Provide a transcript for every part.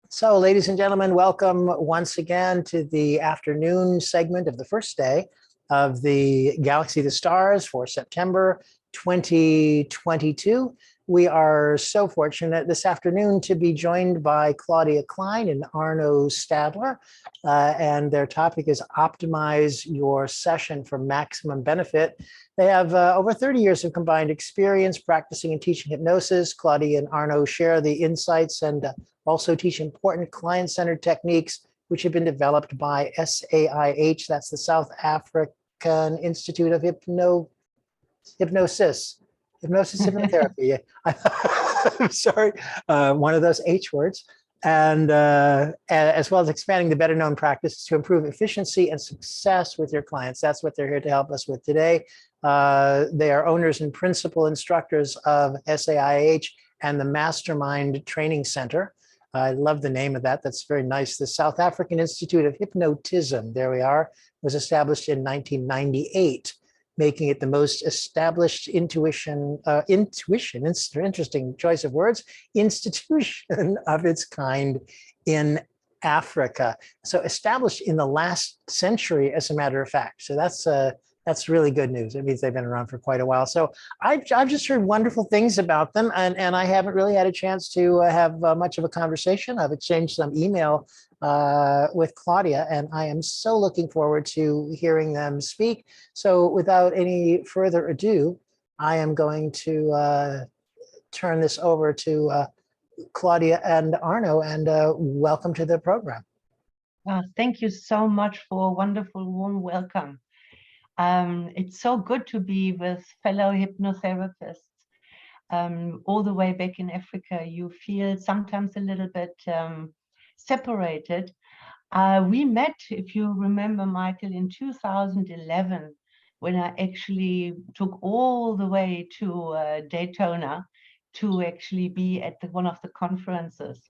So, ladies and gentlemen, welcome once again to the afternoon segment of the first day of the Galaxy of the Stars for September 2022. We are so fortunate this afternoon to be joined by Claudia Klein and Arno Stadler, and their topic is Optimize Your Session for Maximum Benefit. They have over 30 years of combined experience practicing and teaching hypnosis. Claudia and Arno share the insights and also teach important client-centered techniques which have been developed by SAIH, that's the South African Institute of Hypnosis, Hypnotherapy. I'm sorry, one of those H words. And as well as expanding the better known practices to improve efficiency and success with your clients. That's what they're here to help us with today. They are owners and principal instructors of SAIH and the Mastermind Training Center. I love the name of that. That's very nice. The South African Institute of Hypnotism, there we are, was established in 1998, making it the most established interesting choice of words, institution of its kind in Africa. So established in the last century, as a matter of fact. So that's really good news. It means they've been around for quite a while. So I've just heard wonderful things about them, and I haven't really had a chance to have much of a conversation. I've exchanged some email with Claudia, and I am so looking forward to hearing them speak. So without any further ado, I am going to turn this over to Claudia and Arno, and welcome to the program. Thank you so much for a wonderful, warm welcome. It's so good to be with fellow hypnotherapists. All the way back in Africa, you feel sometimes a little bit separated. We met, if you remember, Michael, in 2011, when I actually took all the way to Daytona to actually be at one of the conferences.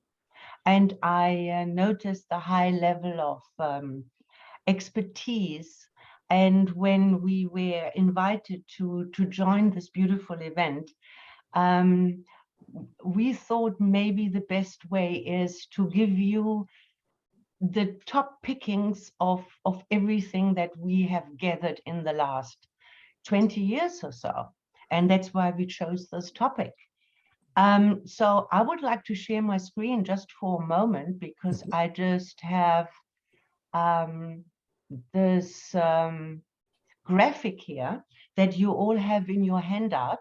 And I noticed the high level of expertise. And when we were invited to join this beautiful event, we thought maybe the best way is to give you the top pickings of everything that we have gathered in the last 20 years or so. And that's why we chose this topic. So I would like to share my screen just for a moment, because I just have this graphic here that you all have in your handout.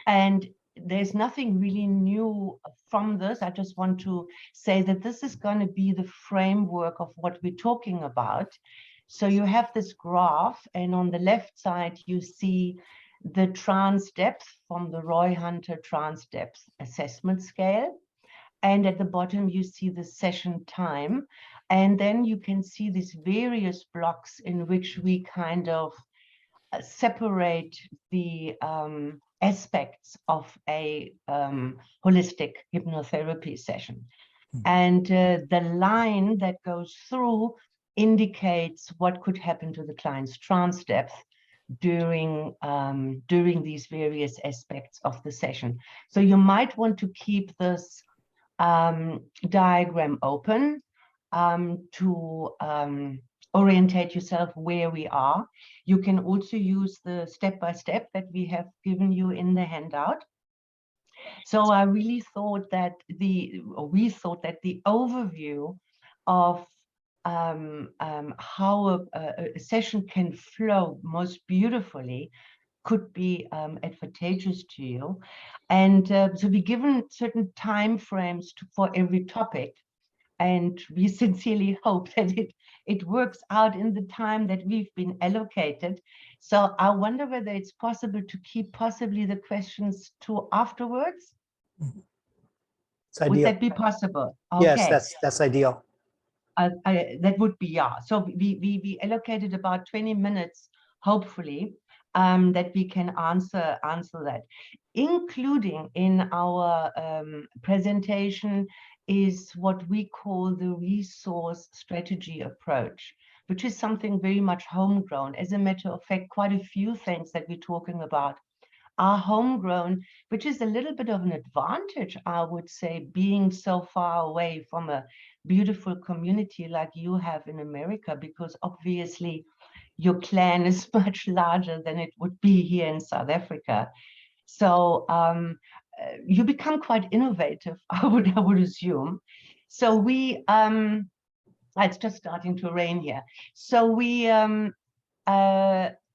And there's nothing really new from this. I just want to say that this is going to be the framework of what we're talking about. So you have this graph, and on the left side, you see the trance depth from the Roy Hunter Trance Depth Assessment Scale. And at the bottom, you see the session time. And then you can see these various blocks in which we kind of separate the aspects of a holistic hypnotherapy session. And the line that goes through indicates what could happen to the client's trance depth during these various aspects of the session. So you might want to keep this diagram open to orientate yourself where we are. You can also use the step-by-step that we have given you in the handout. So I really thought that we thought that the overview of how a session can flow most beautifully could be advantageous to you. And so we're given certain time frames for every topic. And we sincerely hope that it works out in the time that we've been allocated. So I wonder whether it's possible to keep possibly the questions to afterwards. Would that be possible? Okay. Yes, that's ideal. That would be, yeah. So we allocated about 20 minutes, hopefully, that we can answer that. Including in our presentation is what we call the resource strategy approach, which is something very much homegrown. As a matter of fact, quite a few things that we're talking about are homegrown, which is a little bit of an advantage, I would say, being so far away from a beautiful community like you have in America, because obviously your clan is much larger than it would be here in South Africa. So you become quite innovative, I would assume. So we, it's just starting to rain here. So we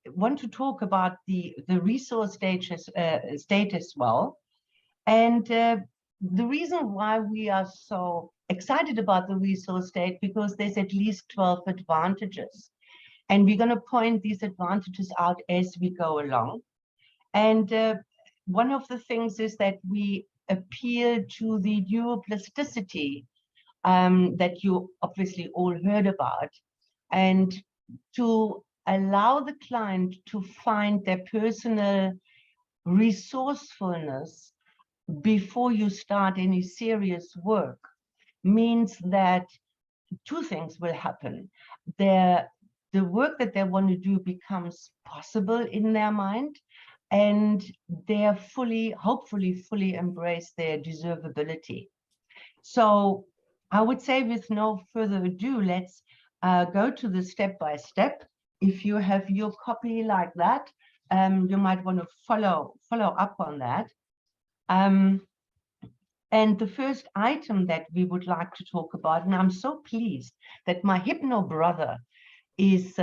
want to talk about the resource state as well. And the reason why we are so excited about the resource state, because there's at least 12 advantages. And we're going to point these advantages out as we go along. And one of the things is that we appeal to the neuroplasticity that you obviously all heard about, and to allow the client to find their personal resourcefulness before you start any serious work means that two things will happen. The work that they want to do becomes possible in their mind, and they're hopefully fully embrace their deservability. So I would say, with no further ado, let's go to the step by step. If you have your copy like that, you might want to follow up on that. And the first item that we would like to talk about, and I'm so pleased that my hypno brother is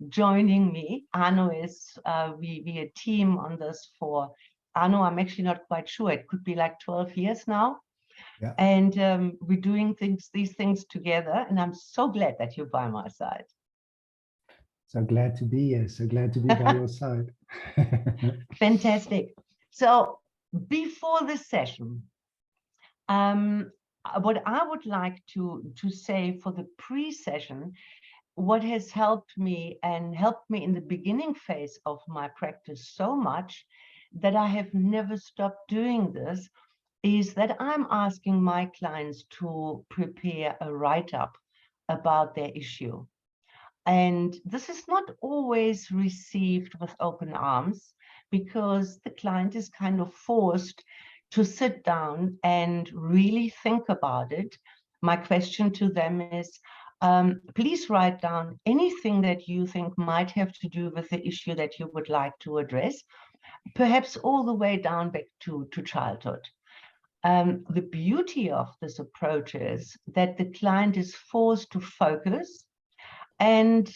joining me. Arno is, we a team on this for, Arno, I'm actually not quite sure, it could be like 12 years now. Yeah. And we're doing these things together, and I'm so glad that you're by my side. So glad to be here. So glad to be by your side. Fantastic. So before this session, what I would like to say for the pre-session, what has helped me in the beginning phase of my practice so much that I have never stopped doing this, is that I'm asking my clients to prepare a write-up about their issue. And this is not always received with open arms, because the client is kind of forced to sit down and really think about it. My question to them is, please write down anything that you think might have to do with the issue that you would like to address, perhaps all the way down back to childhood. The beauty of this approach is that the client is forced to focus and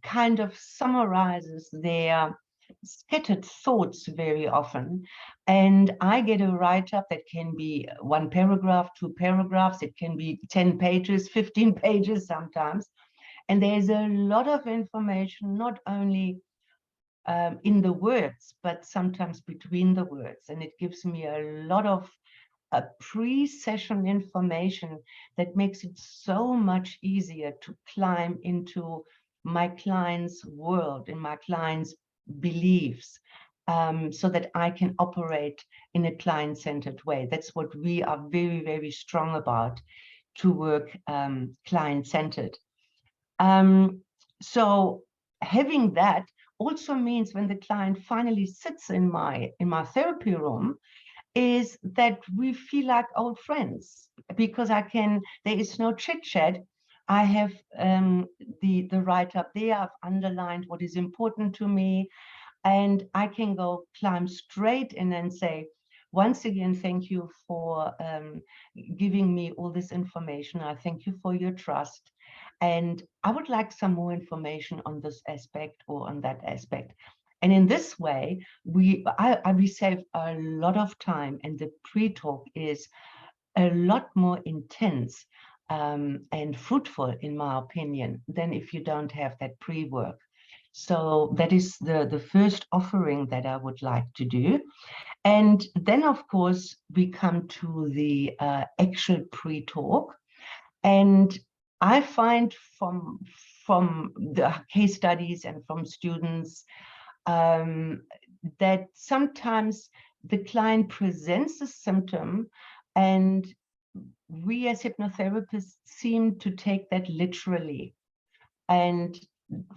kind of summarizes their scattered thoughts very often. And I get a write-up that can be 1 paragraph, 2 paragraphs, it can be 10 pages, 15 pages sometimes. And there's a lot of information, not only in the words, but sometimes between the words. And it gives me a lot of pre-session information that makes it so much easier to climb into my client's world, in my client's beliefs, so that I can operate in a client-centered way. That's what we are very, very strong about, to work client-centered. So having that also means when the client finally sits in my therapy room, is that we feel like old friends, because there is no chit chat. I have the write-up there, I've underlined what is important to me, and I can go climb straight in and say, once again, thank you for giving me all this information. I thank you for your trust. And I would like some more information on this aspect or on that aspect. And in this way, we save a lot of time, and the pre-talk is a lot more intense and fruitful, in my opinion, than if you don't have that pre-work. So that is the first offering that I would like to do. And then, of course, we come to the actual pre-talk. And I find from the case studies and from students that sometimes the client presents a symptom, and we as hypnotherapists seem to take that literally. And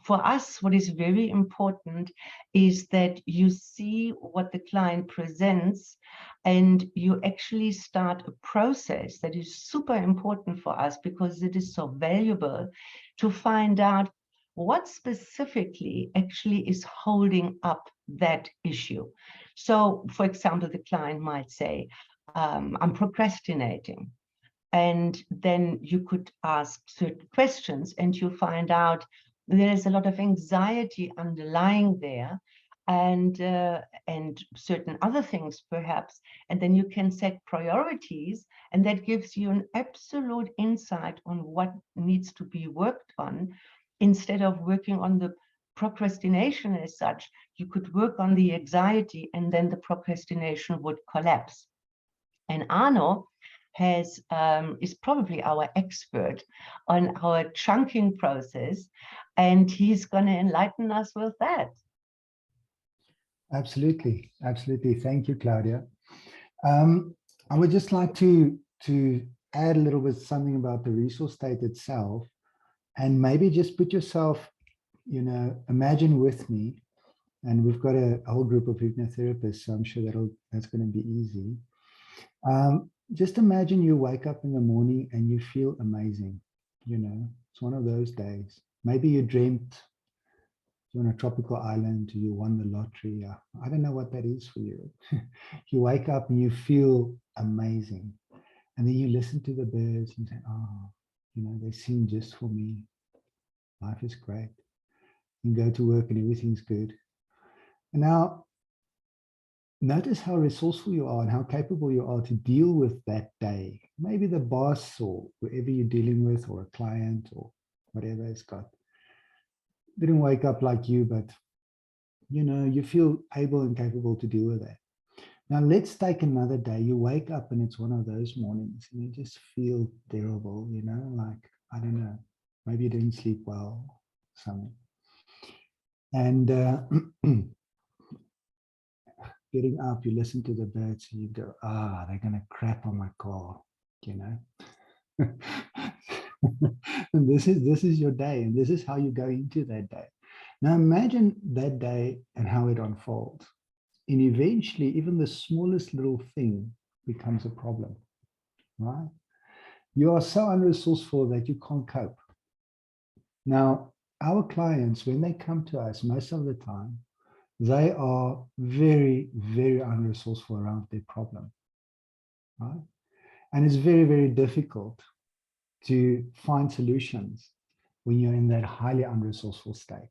for us, what is very important is that you see what the client presents and you actually start a process that is super important for us because it is so valuable to find out what specifically actually is holding up that issue. So, for example, the client might say, I'm procrastinating. And then you could ask certain questions and you find out there's a lot of anxiety underlying there and certain other things perhaps. And then you can set priorities and that gives you an absolute insight on what needs to be worked on. Instead of working on the procrastination as such, you could work on the anxiety and then the procrastination would collapse. And Arno is probably our expert on our chunking process, and he's going to enlighten us with that. Absolutely, absolutely. Thank you, Claudia. I would just like to add a little bit something about the resource state itself, and maybe just put yourself, imagine with me, and we've got a whole group of hypnotherapists, so I'm sure that's going to be easy. Just imagine you wake up in the morning and you feel amazing. It's one of those days. Maybe you dreamt you're on a tropical island, or you won the lottery. I don't know what that is for you. You wake up and you feel amazing. And then you listen to the birds and say, oh, they sing just for me. Life is great. You go to work and everything's good. And now, notice how resourceful you are and how capable you are to deal with that day. Maybe the boss or whoever you're dealing with, or a client or whatever it's got, didn't wake up like you, but you feel able and capable to deal with that. Now let's take another day. You wake up and it's one of those mornings and you just feel terrible, like, I don't know, maybe you didn't sleep well, something. And getting up, you listen to the birds and you go, they're going to crap on my car, And this is your day, and this is how you go into that day. Now imagine that day and how it unfolds. And eventually, even the smallest little thing becomes a problem, right? You are so unresourceful that you can't cope. Now, our clients, when they come to us, most of the time, they are very, very unresourceful around their problem, right? And it's very, very difficult to find solutions when you're in that highly unresourceful state.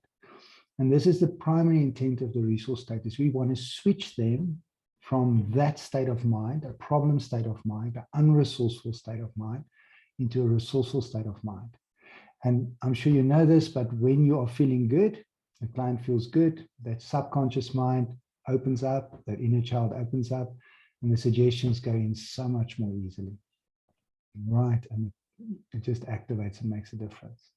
And this is the primary intent of the resource state, is we want to switch them from that state of mind, a problem state of mind, an unresourceful state of mind, into a resourceful state of mind. And I'm sure you know this, but when you are feeling good, the client feels good, that subconscious mind opens up, that inner child opens up, and the suggestions go in so much more easily. Right, and it just activates and makes a difference.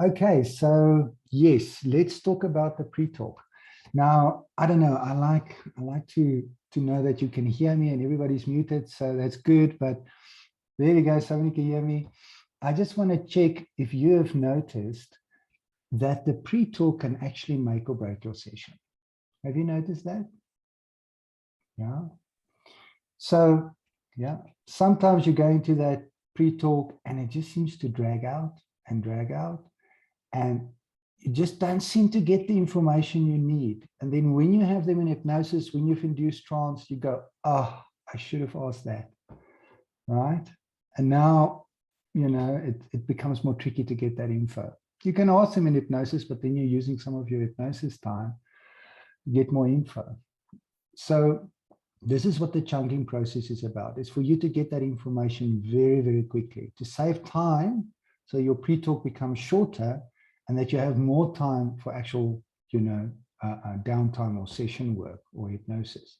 Okay, so yes, let's talk about the pre-talk. Now, I don't know, I like to know that you can hear me and everybody's muted, so that's good, but there you go, somebody can hear me. I just want to check if you have noticed that the pre-talk can actually make or break your session. Have you noticed that? Yeah. So, yeah, sometimes you go into that pre-talk and it just seems to drag out, and you just don't seem to get the information you need. And then when you have them in hypnosis, when you've induced trance, you go, oh, I should have asked that, right? And now, it becomes more tricky to get that info. You can ask them in hypnosis, but then you're using some of your hypnosis time to get more info. So this is what the chunking process is about. It's for you to get that information very, very quickly, to save time, so your pre-talk becomes shorter and that you have more time for actual, downtime or session work or hypnosis.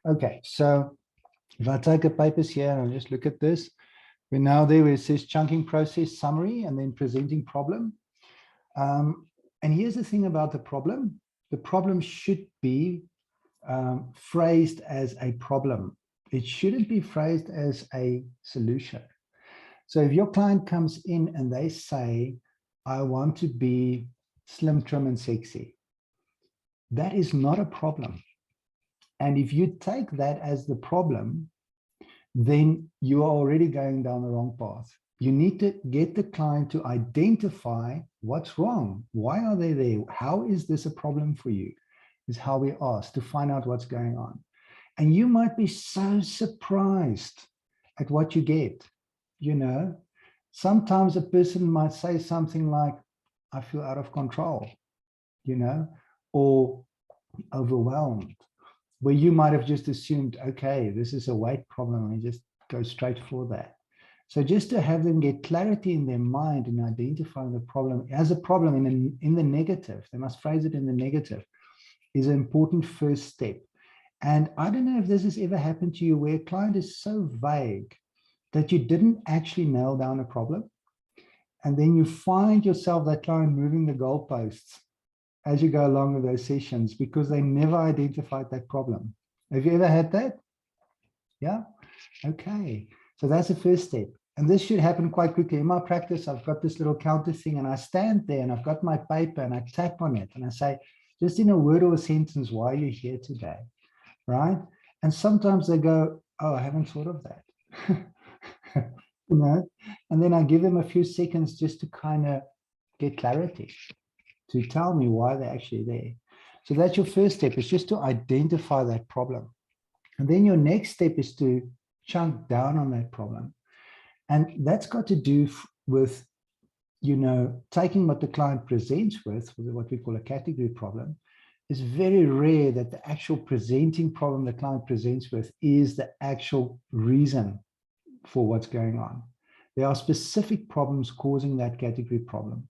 Okay, so if I take a papers here and I'll just look at this, we're now there where it says chunking process summary and then presenting problem. And here's the thing about the problem. The problem should be phrased as a problem. It shouldn't be phrased as a solution. So if your client comes in and they say, I want to be slim, trim, and sexy. That is not a problem. And if you take that as the problem, then you are already going down the wrong path. You need to get the client to identify what's wrong. Why are they there? How is this a problem for you? Is how we ask to find out what's going on. And you might be so surprised at what you get. You know, sometimes a person might say something like, I feel out of control, you know, or overwhelmed, where you might have just assumed, okay, this is a weight problem, and just go straight for that. So just to have them get clarity in their mind and identifying the problem as a problem in the negative, they must phrase it in the negative, is an important first step. And I don't know if this has ever happened to you where a client is so vague that you didn't actually nail down a problem. And then you find yourself, that client, moving the goalposts as you go along with those sessions because they never identified that problem. Have you ever had that? Yeah? Okay. So that's the first step. And this should happen quite quickly. In my practice, I've got this little counter thing and I stand there and I've got my paper and I tap on it and I say, just in a word or a sentence, why are you here today? Right? And sometimes they go, oh, I haven't thought of that. You know? And then I give them a few seconds just to kind of get clarity, to tell me why they're actually there. So that's your first step, is just to identify that problem. And then your next step is to chunk down on that problem. And that's got to do with, you know, taking what the client presents with what we call a category problem. It's very rare that the actual presenting problem the client presents with is the actual reason for what's going on. There are specific problems causing that category problem.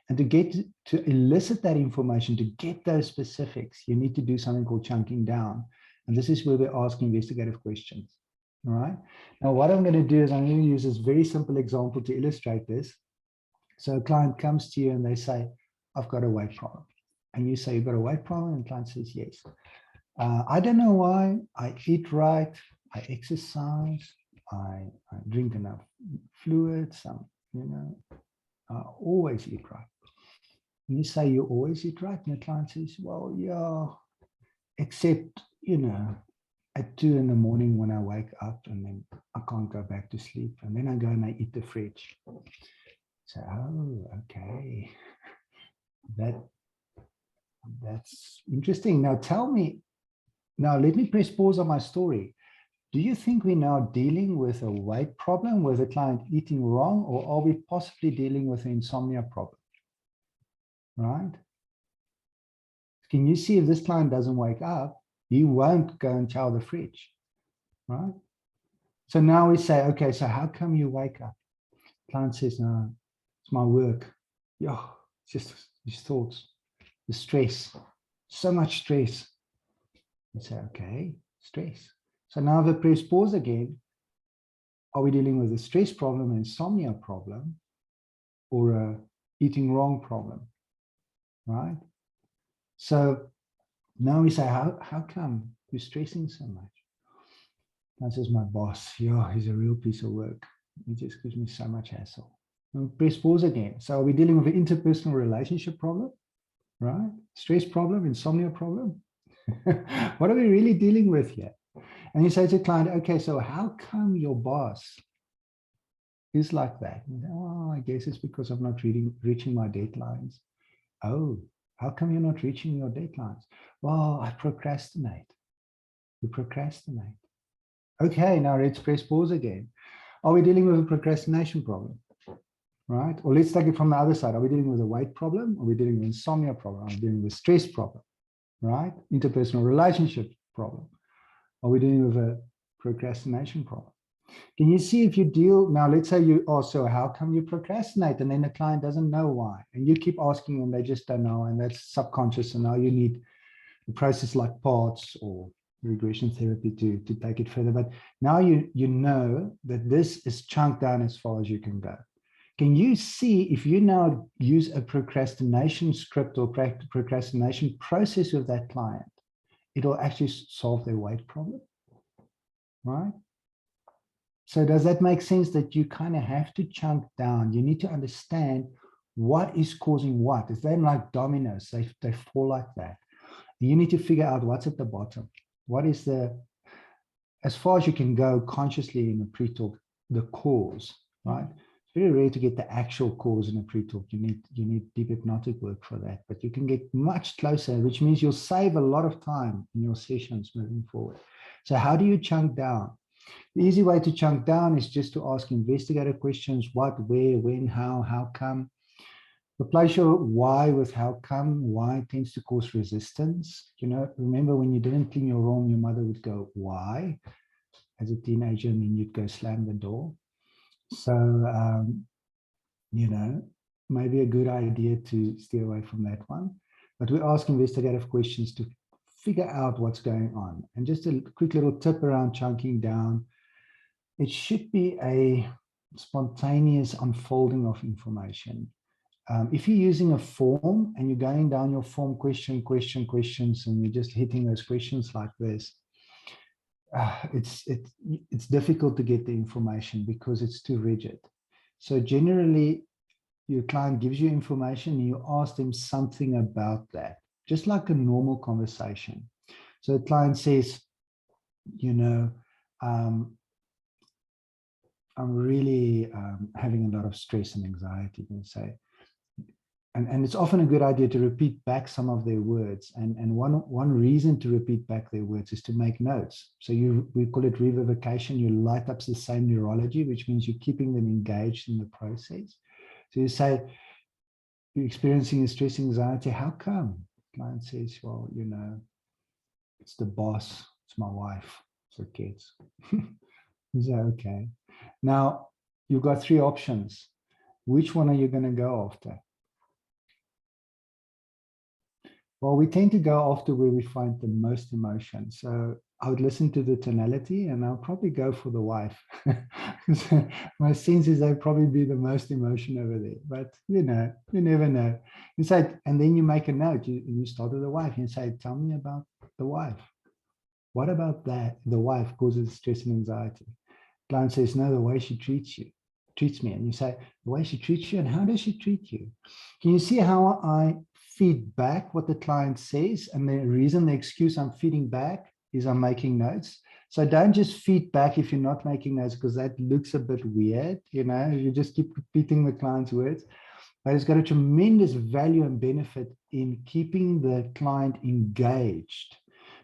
And to elicit that information, to get those specifics, you need to do something called chunking down. And this is where we ask investigative questions. All right. Now, what I'm going to do is I'm going to use this very simple example to illustrate this. So a client comes to you and they say, I've got a weight problem. And you say, you've got a weight problem? And the client says, yes. I don't know why. I eat right. I exercise. I drink enough fluids. You know, I always eat right. And you say, you always eat right? And the client says, well, yeah, except, you know, at 2 in the morning when I wake up and then I can't go back to sleep. And then I go and I eat the fridge. So, oh, okay. That's interesting. Now tell me, now let me press pause on my story. Do you think we're now dealing with a weight problem with a client eating wrong, or are we possibly dealing with an insomnia problem? Right? Can you see if this client doesn't wake up, he won't go and chow the fridge, right? So now we say, okay, so how come you wake up? Client says, no, it's my work. Yeah, it's just his thoughts, the stress, so much stress. We say, okay, stress. So now if I press pause again, are we dealing with a stress problem, an insomnia problem, or a eating wrong problem, right? So now we say, how come you're stressing so much? That says, my boss, yeah, he's a real piece of work. He just gives me so much hassle. And press pause again. So are we dealing with an interpersonal relationship problem, right? Stress problem, insomnia problem? What are we really dealing with here? And you say to the client, okay, so how come your boss is like that? And, oh, I guess it's because I'm not reaching my deadlines. Oh, how come you're not reaching your deadlines? Well, I procrastinate. You procrastinate. Okay, now let's press pause again. Are we dealing with a procrastination problem? Right? Or let's take it from the other side. Are we dealing with a weight problem? Are we dealing with insomnia problem? Are we dealing with stress problem? Right? Interpersonal relationship problem. Are we dealing with a procrastination problem? Can you see if you deal, now let's say you also, how come you procrastinate? And then the client doesn't know why. And you keep asking and they just don't know. And that's subconscious. And now you need a process like parts or regression therapy to take it further. But now you know that this is chunked down as far as you can go. Can you see if you now use a procrastination script or procrastination process with that client, it'll actually solve their weight problem, right? So does that make sense that you kind of have to chunk down? You need to understand What is causing what? It's then like dominoes, they fall like that. You need to figure out what's at the bottom. What is as far as you can go consciously in a pre-talk, the cause, right? It's very rare to get the actual cause in a pre-talk. You need deep hypnotic work for that, but you can get much closer, which means you'll save a lot of time in your sessions moving forward. So how do you chunk down? The easy way to chunk down is just to ask investigative questions: what, where, when, how come. Replace your why with how come. Why tends to cause resistance. You know, remember when you didn't clean your room, your mother would go, why? As a teenager, and then you'd go slam the door. So, you know, maybe a good idea to steer away from that one. But we ask investigative questions to figure out what's going on. And just a quick little tip around chunking down. It should be a spontaneous unfolding of information. If you're using a form and you're going down your form questions, and you're just hitting those questions like this, it's difficult to get the information because it's too rigid. So generally, your client gives you information and you ask them something about that, just like a normal conversation. So the client says, you know, I'm really having a lot of stress and anxiety, you say. And it's often a good idea to repeat back some of their words. And one reason to repeat back their words is to make notes. So we call it revivification. You light up the same neurology, which means you're keeping them engaged in the process. So you say, you're experiencing stress, anxiety. How come? Client says, well, you know, it's the boss, it's my wife, it's the kids. You say, okay. Now, you've got three options. Which one are you going to go after? Well, we tend to go after where we find the most emotion. So I would listen to the tonality and I'll probably go for the wife. My sense is they'll probably be the most emotion over there. But, you know, you never know. You say, and then you make a note. You start with the wife. You say, tell me about the wife. What about that? The wife causes stress and anxiety. Client says, no, the way she treats me. And you say, the way she treats you, and how does she treat you? Can you see how I feed back what the client says? And the excuse I'm feeding back is I'm making notes. So don't just feed back if you're not making notes, because that looks a bit weird, you know, you just keep repeating the client's words. But it's got a tremendous value and benefit in keeping the client engaged.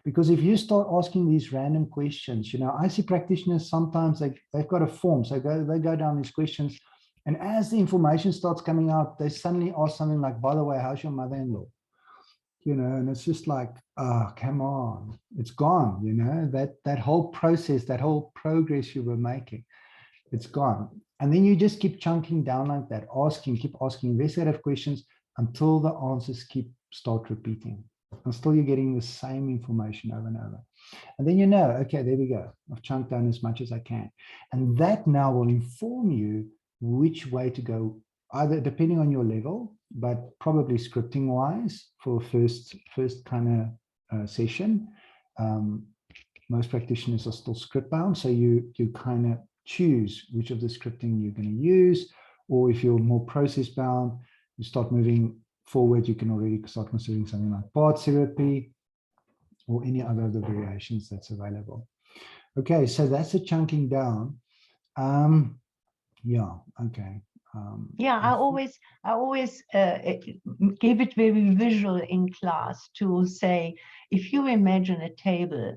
Because if you start asking these random questions, you know, I see practitioners sometimes they've got a form, so they go down these questions, and as the information starts coming out, they suddenly ask something like, by the way, how's your mother-in-law? You know, and it's just like, oh, come on, it's gone, you know, that whole process, that whole progress you were making, it's gone. And then you just keep chunking down like that, keep asking investigative questions until the answers start repeating. Until you're getting the same information over and over. And then you know, okay, there we go. I've chunked down as much as I can. And that now will inform you which way to go, either depending on your level, but probably scripting wise for first kind of session. Most practitioners are still script bound. So you kind of choose which of the scripting you're going to use, or if you're more process bound, you start moving forward, you can already start considering something like part therapy or any other of the variations that's available. Okay, so that's a chunking down. Yeah, okay. Yeah, I always give it very visual in class to say, if you imagine a table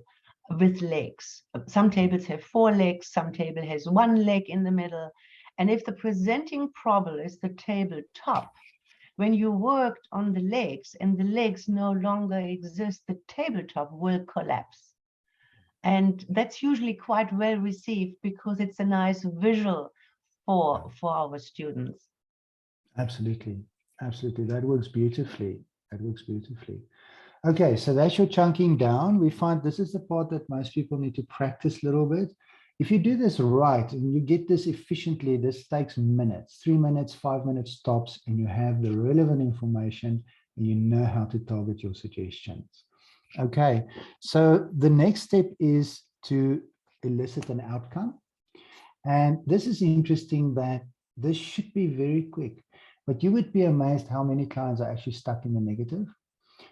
with legs, some tables have 4 legs, some table has 1 leg in the middle, and if the presenting problem is the tabletop, when you worked on the legs and the legs no longer exist, the tabletop will collapse. And that's usually quite well received because it's a nice visual for our students. Absolutely. Absolutely. That works beautifully. That works beautifully. Okay, so that's your chunking down. We find this is the part that most people need to practice a little bit. If you do this right and you get this efficiently, this takes minutes, 3 minutes, 5 minutes tops, and you have the relevant information and you know how to target your suggestions. Okay, so the next step is to elicit an outcome. And this is interesting that this should be very quick. But you would be amazed how many clients are actually stuck in the negative.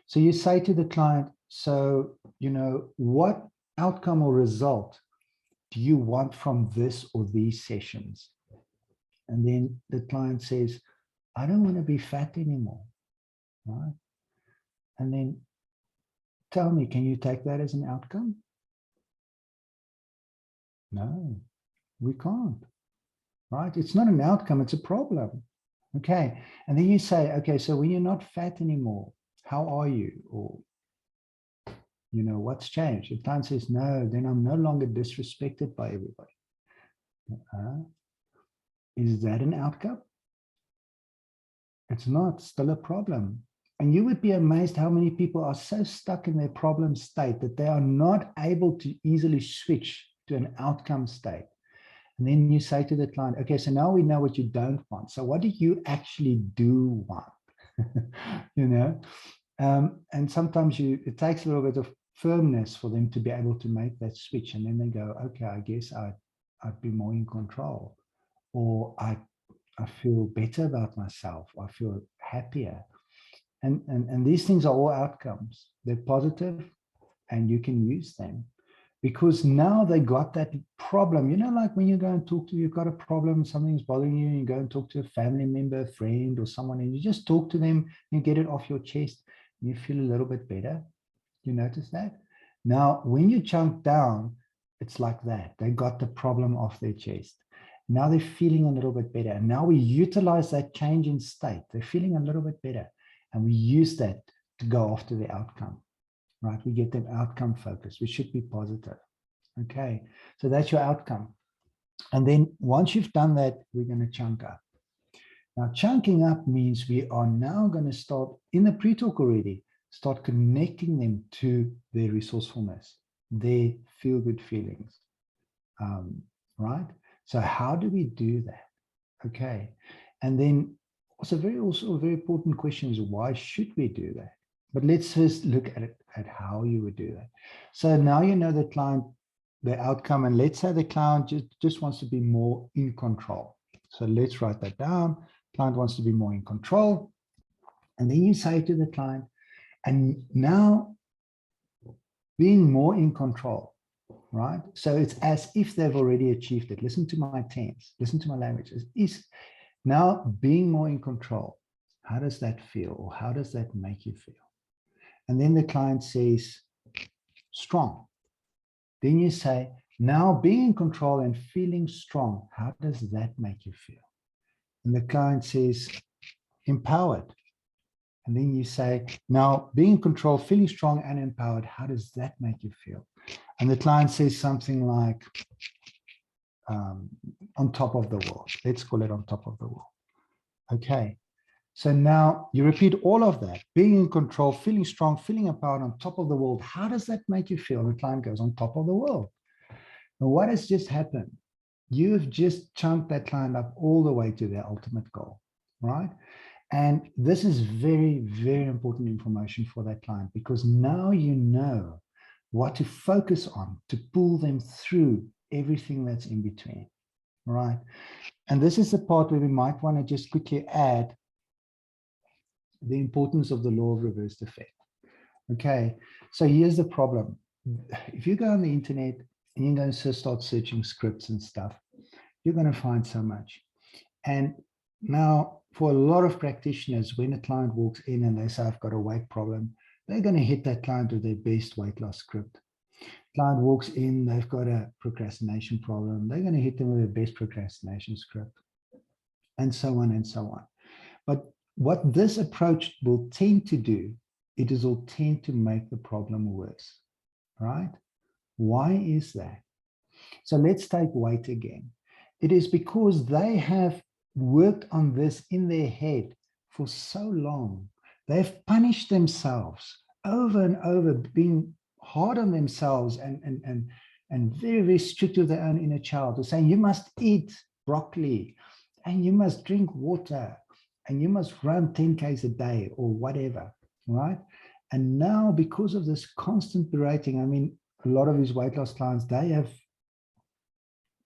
So you say to the client, so, you know, what outcome or result do you want from this or these sessions? And then the client says, I don't want to be fat anymore, right? And then tell me, can you take that as an outcome? No, we can't, right? It's not an outcome, it's a problem. Okay, and then you say, okay, so when you're not fat anymore, how are you? Or, you know, what's changed? The client says, no, then I'm no longer disrespected by everybody. Is that an outcome? It's not, still a problem. And you would be amazed how many people are so stuck in their problem state that they are not able to easily switch to an outcome state. And then you say to the client, okay, so now we know what you don't want. So what do you actually do want? You know, and sometimes it takes a little bit of firmness for them to be able to make that switch. And then they go, okay, I guess I'd be more in control, or I feel better about myself. I feel happier. And these things are all outcomes. They're positive and you can use them because now they got that problem. You know, like when you go and talk to, you've got a problem, something's bothering you, and you go and talk to a family member, a friend, or someone, and you just talk to them, you get it off your chest, and you feel a little bit better. You notice that? Now, when you chunk down, it's like that. They got the problem off their chest. Now they're feeling a little bit better. And now we utilize that change in state. They're feeling a little bit better. And we use that to go after the outcome, right? We get them outcome focused, which should be positive. Okay, so that's your outcome. And then once you've done that, we're going to chunk up. Now, chunking up means we are now going to start, in the pre-talk already, start connecting them to their resourcefulness, their feel-good feelings, right? So how do we do that? Okay, and then also a very important question is, why should we do that? But let's first look at it, at how you would do that. So now you know the client, the outcome, and let's say the client just wants to be more in control. So let's write that down. Client wants to be more in control. And then you say to the client, and now being more in control, right? So it's as if they've already achieved it. Listen to my tense, listen to my language. Is now being more in control. How does that feel? Or how does that make you feel? And then the client says, strong. Then you say, now being in control and feeling strong, how does that make you feel? And the client says, empowered. And then you say, now being in control, feeling strong and empowered, how does that make you feel? And the client says something like, on top of the world. Let's call it on top of the world. Okay. So now you repeat all of that, being in control, feeling strong, feeling empowered, on top of the world. How does that make you feel? And the client goes, on top of the world. Now, what has just happened? You've just chunked that client up all the way to their ultimate goal, right? And this is very, very important information for that client, because now you know what to focus on to pull them through everything that's in between, right? And this is the part where we might want to just quickly add the importance of the law of reverse effect. Okay, so here's the problem. If you go on the internet and you're going to start searching scripts and stuff, you're going to find so much. And now for a lot of practitioners, when a client walks in and they say, I've got a weight problem, they're going to hit that client with their best weight loss script. Client walks in, they've got a procrastination problem, they're going to hit them with their best procrastination script, and so on and so on. But what this approach will tend to do, it will tend to make the problem worse, right? Why is that? So let's take weight again. It is because they have worked on this in their head for so long. They've punished themselves over and over, being hard on themselves and very, very strict with their own inner child. They're saying, you must eat broccoli and you must drink water and you must run 10 Ks a day or whatever, right? And now because of this constant berating, I mean, a lot of these weight loss clients, they have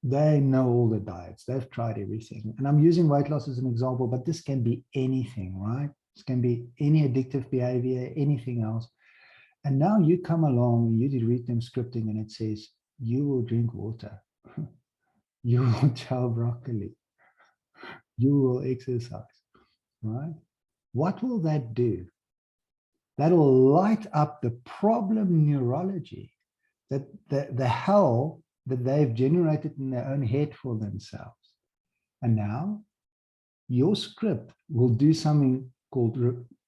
They know all the diets. They've tried everything. And I'm using weight loss as an example, but this can be anything, right? This can be any addictive behavior, anything else. And now you come along and you read them scripting and it says, you will drink water. You will chow broccoli. You will exercise, right? What will that do? That will light up the problem neurology, that the hell that they've generated in their own head for themselves. And now your script will do something called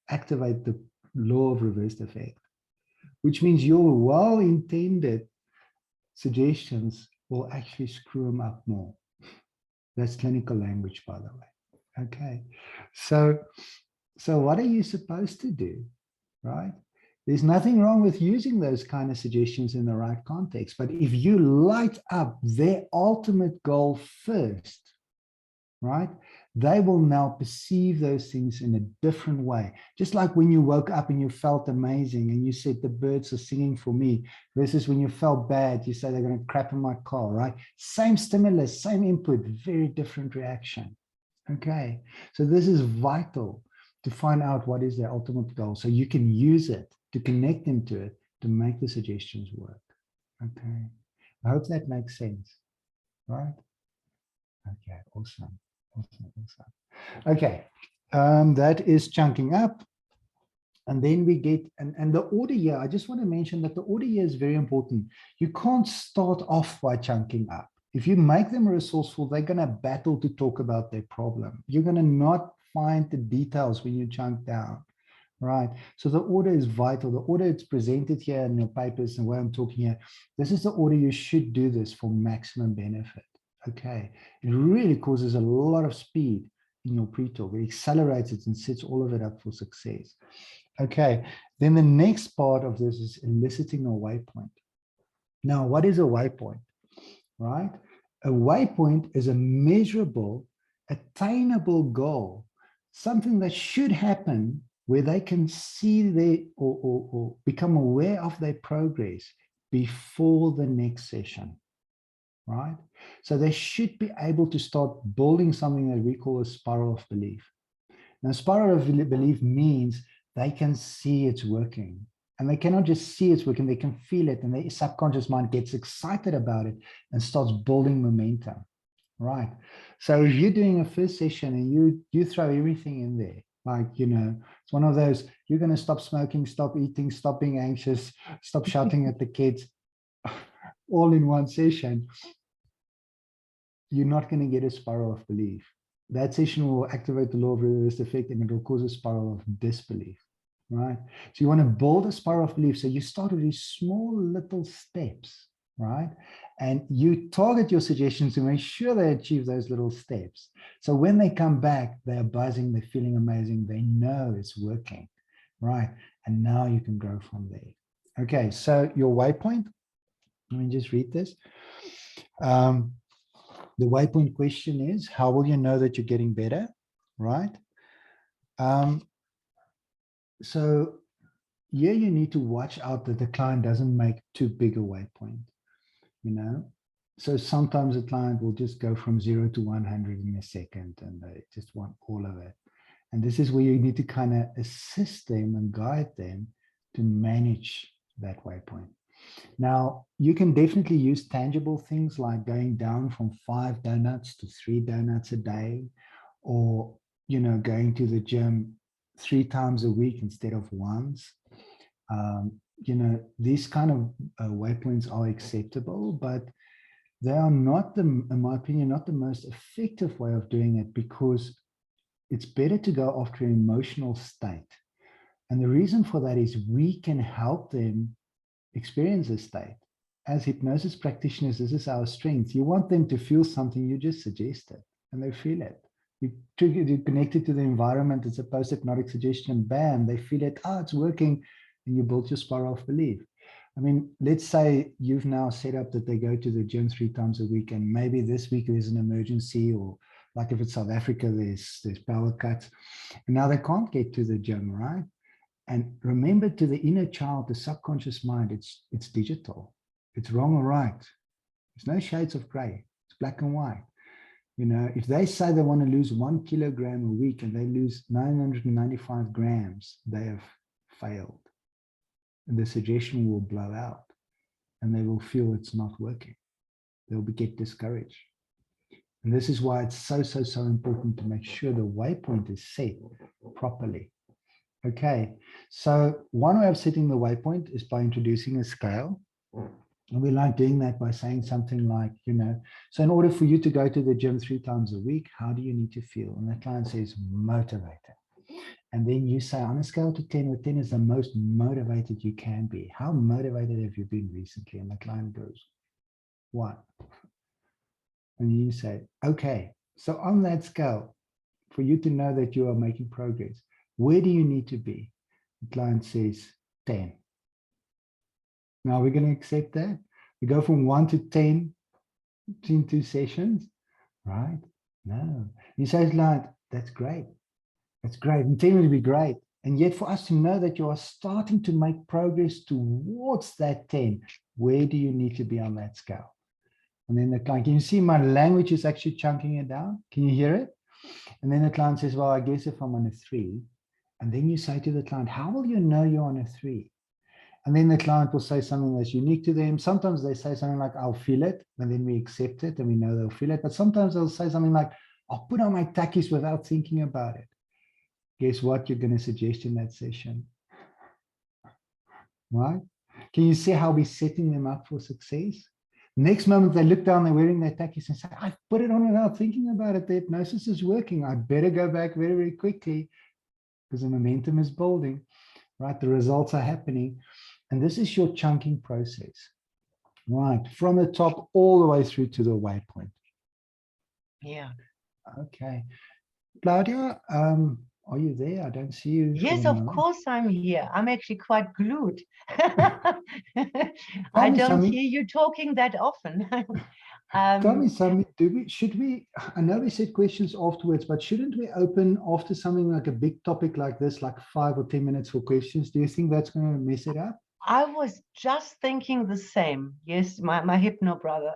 activate the law of reverse effect, which means your well-intended suggestions will actually screw them up more. That's clinical language, by the way. Okay. So what are you supposed to do, right? There's nothing wrong with using those kind of suggestions in the right context. But if you light up their ultimate goal first, right, they will now perceive those things in a different way. Just like when you woke up and you felt amazing and you said the birds are singing for me, versus when you felt bad, you say they're going to crap in my car, right? Same stimulus, same input, very different reaction. Okay, so this is vital to find out what is their ultimate goal so you can use it to connect them to it to make the suggestions work. Okay, I hope that makes sense, right? Okay, awesome. Okay, that is chunking up. And then we get, and the order here, I just want to mention that the order here is very important. You can't start off by chunking up. If you make them resourceful, they're going to battle to talk about their problem. You're going to not find the details when you chunk down, right? So the order is vital. The order it's presented here in your papers and where I'm talking here, this is the order you should do this for maximum benefit. Okay, it really causes a lot of speed in your pre-talk. It accelerates it and sets all of it up for success. Okay, then the next part of this is eliciting a waypoint. Now, what is a waypoint, right? A waypoint is a measurable, attainable goal, something that should happen where they can see their or become aware of their progress before the next session. Right? So they should be able to start building something that we call a spiral of belief. Now, spiral of belief means they can see it's working. And they cannot just see it's working, they can feel it. And their subconscious mind gets excited about it and starts building momentum. Right? So if you're doing a first session and you throw everything in there, like, you know, it's one of those, you're going to stop smoking, stop eating, stop being anxious, stop shouting at the kids, all in one session, you're not going to get a spiral of belief. That session will activate the law of reverse effect and it will cause a spiral of disbelief, right? So you want to build a spiral of belief. So you start with these small little steps, right? And you target your suggestions to make sure they achieve those little steps. So when they come back, they're buzzing, they're feeling amazing, they know it's working, right? And now you can grow from there. Okay, so your waypoint, let me just read this. The waypoint question is, how will you know that you're getting better, right? So here you need to watch out that the client doesn't make too big a waypoint, you know? So sometimes a client will just go from 0 to 100 in a second and they just want all of it. And this is where you need to kind of assist them and guide them to manage that waypoint. Now, you can definitely use tangible things like going down from 5 donuts to 3 donuts a day, or, you know, going to the gym 3 times a week instead of once. You know, these kind of waypoints are acceptable, but they are not, in my opinion, not the most effective way of doing it, because it's better to go after an emotional state. And the reason for that is we can help them experience a state. As hypnosis practitioners, this is our strength. You want them to feel something, you just suggest it and they feel it. You connect it to the environment, it's a post-hypnotic suggestion, bam, they feel it, it's working, and you build your spiral of belief. I mean, let's say you've now set up that they go to the gym 3 times a week, and maybe this week there's an emergency, or like if it's South Africa, there's power cuts, and now they can't get to the gym, right? And remember, to the inner child, the subconscious mind, it's digital. It's wrong or right. There's no shades of gray. It's black and white. You know, if they say they want to lose 1 kilogram a week and they lose 995 grams, they have failed. And the suggestion will blow out and they will feel it's not working. They'll get discouraged. And this is why it's so important to make sure the waypoint is set properly. Okay, so one way of setting the waypoint is by introducing a scale. And we like doing that by saying something like, you know, so in order for you to go to the gym 3 times a week, how do you need to feel? And the client says, motivated. And then you say, on a scale to 10, where 10 is the most motivated you can be, how motivated have you been recently? And the client goes, 1. And you say, okay, so on that scale, for you to know that you are making progress, where do you need to be? The client says 10. Now we're going to accept that. We go from 1 to 10 between 2 sessions, right? No. You say, client, that's great. That's great. And 10 would be great. And yet for us to know that you are starting to make progress towards that 10, where do you need to be on that scale? And then the client, can you see my language is actually chunking it down? Can you hear it? And then the client says, well, I guess if I'm on a 3, and then you say to the client, how will you know you're on a 3? And then the client will say something that's unique to them. Sometimes they say something like, I'll feel it, and then we accept it and we know they'll feel it. But sometimes they'll say something like, I'll put on my tackies without thinking about it. Guess what you're going to suggest in that session? Right? Can you see how we're setting them up for success? Next moment they look down, they're wearing their tackies and say, I put it on without thinking about it. The hypnosis is working. I better go back very quickly because the momentum is building, right? The results are happening. And this is your chunking process, right? From the top all the way through to the waypoint. Yeah. Okay. Claudia, are you there? I don't see you. Yes, of course I'm here. I'm actually quite glued. I me don't something. hear you talking that often. Tell me something, should we, I know we said questions afterwards, but shouldn't we open after something like a big topic like this, like 5 or 10 minutes for questions? Do you think that's going to mess it up? I was just thinking the same. Yes, my hypno brother,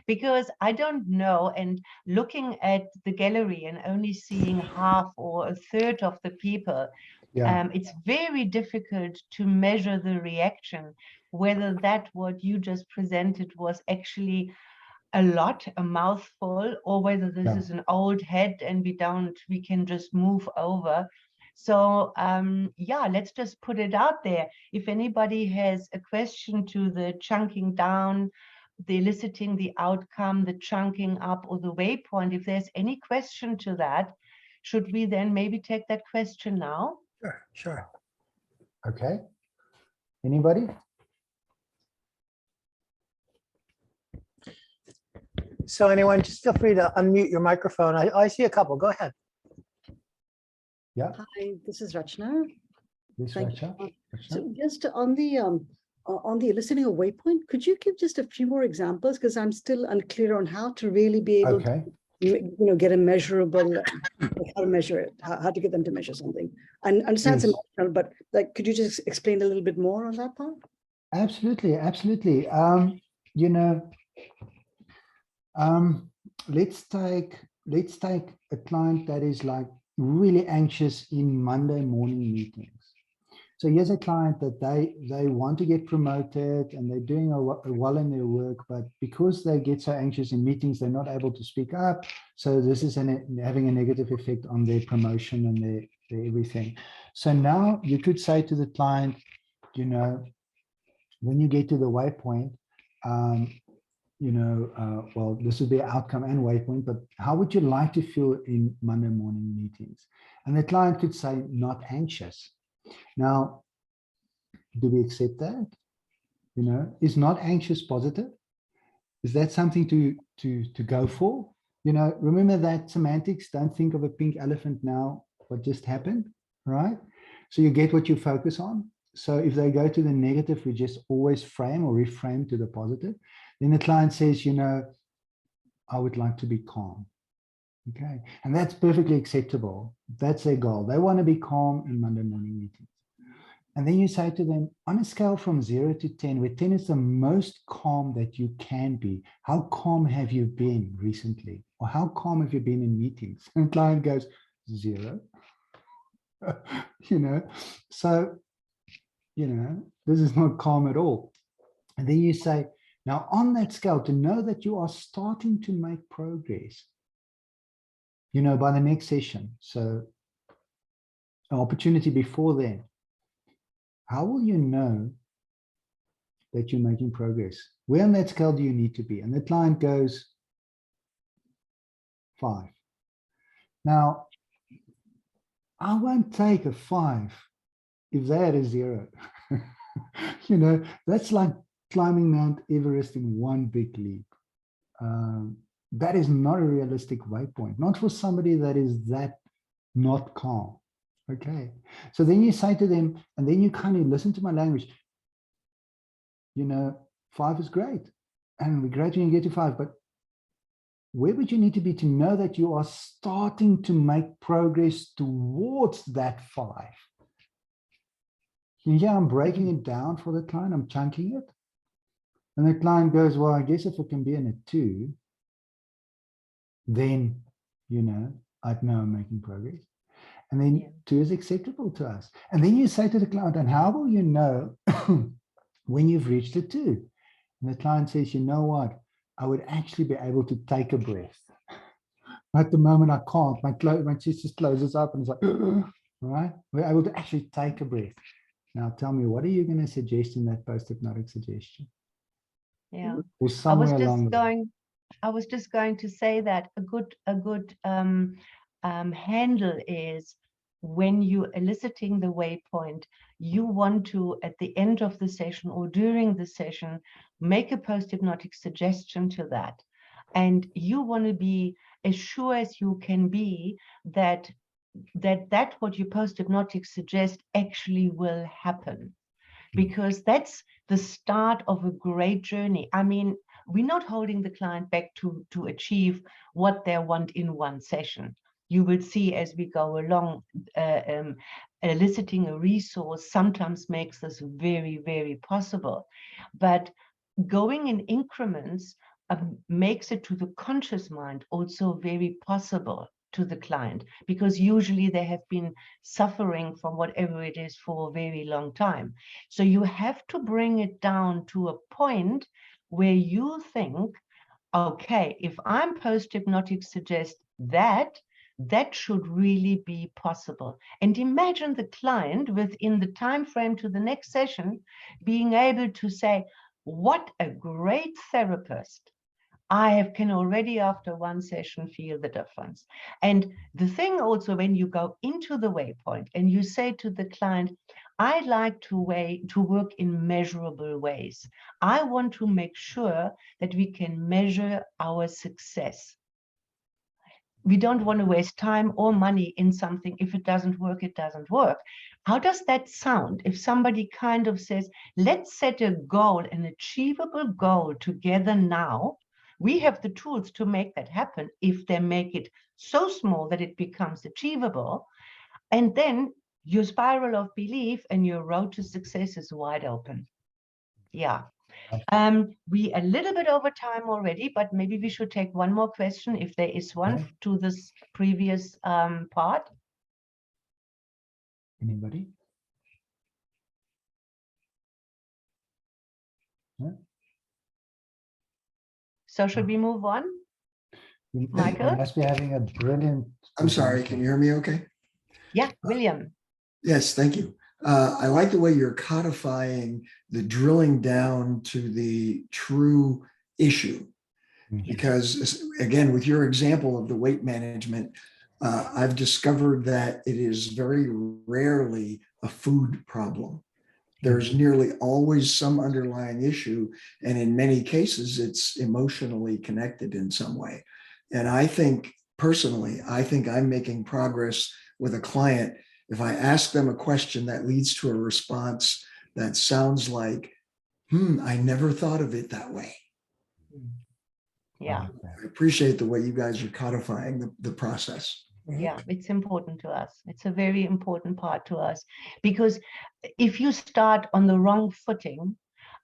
because I don't know. And looking at the gallery and only seeing half or a third of the people, it's very difficult to measure the reaction, whether that what you just presented was actually a lot, a mouthful, or whether this is an old head and we can just move over. So yeah, let's just put it out there. If anybody has a question to the chunking down, the eliciting the outcome, the chunking up, or the waypoint, if there's any question to that, should we then maybe take that question now? Sure. Okay. Anybody? So anyone, just feel free to unmute your microphone. I see a couple. Go ahead. Yeah. Hi, this is Rachna. Yes, Thank Racha. you. So just on the eliciting a waypoint, could you give just a few more examples? Because I'm still unclear on how to really be able to, get a measurable, how to measure it, how to get them to measure something. I understand it's emotional, but like, could you just explain a little bit more on that part? Absolutely. Let's take a client that is like really anxious in Monday morning meetings. So here's a client that they want to get promoted and they're doing well in their work, but because they get so anxious in meetings, they're not able to speak up. So this is having a negative effect on their promotion and their everything. So now you could say to the client, when you get to the waypoint, well, this would be outcome and waypoint, but how would you like to feel in Monday morning meetings? And the client could say, not anxious. Now, do we accept that? Is not anxious positive? Is that something to go for? Remember that semantics, don't think of a pink elephant now, what just happened, right? So you get what you focus on. So if they go to the negative, we just always frame or reframe to the positive. Then the client says, I would like to be calm. Okay. And that's perfectly acceptable. That's their goal. They want to be calm in Monday morning meetings. And then you say to them, on a scale from 0 to 10, where 10 is the most calm that you can be, how calm have you been recently? Or how calm have you been in meetings? And the client goes, 0. So, this is not calm at all. And then you say, now on that scale, to know that you are starting to make progress, by the next session. So an opportunity before then, how will you know that you're making progress? Where on that scale do you need to be? And the client goes 5. Now, I won't take a 5 if they had a 0. That's like climbing Mount Everest in one big leap. That is not a realistic waypoint, not for somebody that is that not calm. Okay, so then you say to them, and then you kind of listen to my language, 5 is great, and we're great when you get to 5, but where would you need to be to know that you are starting to make progress towards that 5? Yeah, I'm breaking it down for the client, I'm chunking it. And the client goes, well, I guess if it can be in a 2, then, I'd know I'm making progress. And then 2 is acceptable to us. And then you say to the client, and how will you know when you've reached a 2? And the client says, you know what? I would actually be able to take a breath. At the moment, I can't. My chest just closes up and it's like, right? We're able to actually take a breath. Now tell me, what are you going to suggest in that post-hypnotic suggestion? Yeah. Or somewhere along the line. I was just going to say that a good handle is when you're eliciting the waypoint, you want to, at the end of the session or during the session, make a post-hypnotic suggestion to that. And you want to be as sure as you can be that what you post-hypnotic suggest actually will happen. Because that's the start of a great journey. I mean, we're not holding the client back to achieve what they want in one session. You will see as we go along, eliciting a resource sometimes makes this very, very possible. But going in increments makes it to the conscious mind also very possible to the client, because usually they have been suffering from whatever it is for a very long time. So you have to bring it down to a point where you think, okay, if I'm post-hypnotic suggest that should really be possible. And imagine the client within the time frame to the next session being able to say, what a great therapist. I can already after one session feel the difference. And the thing also, when you go into the waypoint and you say to the client, I like to work in measurable ways. I want to make sure that we can measure our success. We don't want to waste time or money in something. If it doesn't work, it doesn't work. How does that sound? If somebody kind of says, let's set a goal, an achievable goal together now, we have the tools to make that happen if they make it so small that it becomes achievable. And then your spiral of belief and your road to success is wide open. Yeah. We a little bit over time already, but maybe we should take one more question if there is one to this previous part. Anybody? Yeah. So should we move on? Michael? You must be having a brilliant... I'm sorry, can you hear me okay? Yeah, William. Yes, thank you. I like the way you're codifying the drilling down to the true issue. Because again, with your example of the weight management, I've discovered that it is very rarely a food problem. There's nearly always some underlying issue. And in many cases, it's emotionally connected in some way. And I think personally, I'm making progress with a client if I ask them a question that leads to a response that sounds like, I never thought of it that way. Yeah. I appreciate the way you guys are codifying the process. Yeah, it's important to us. It's a very important part to us, because if you start on the wrong footing,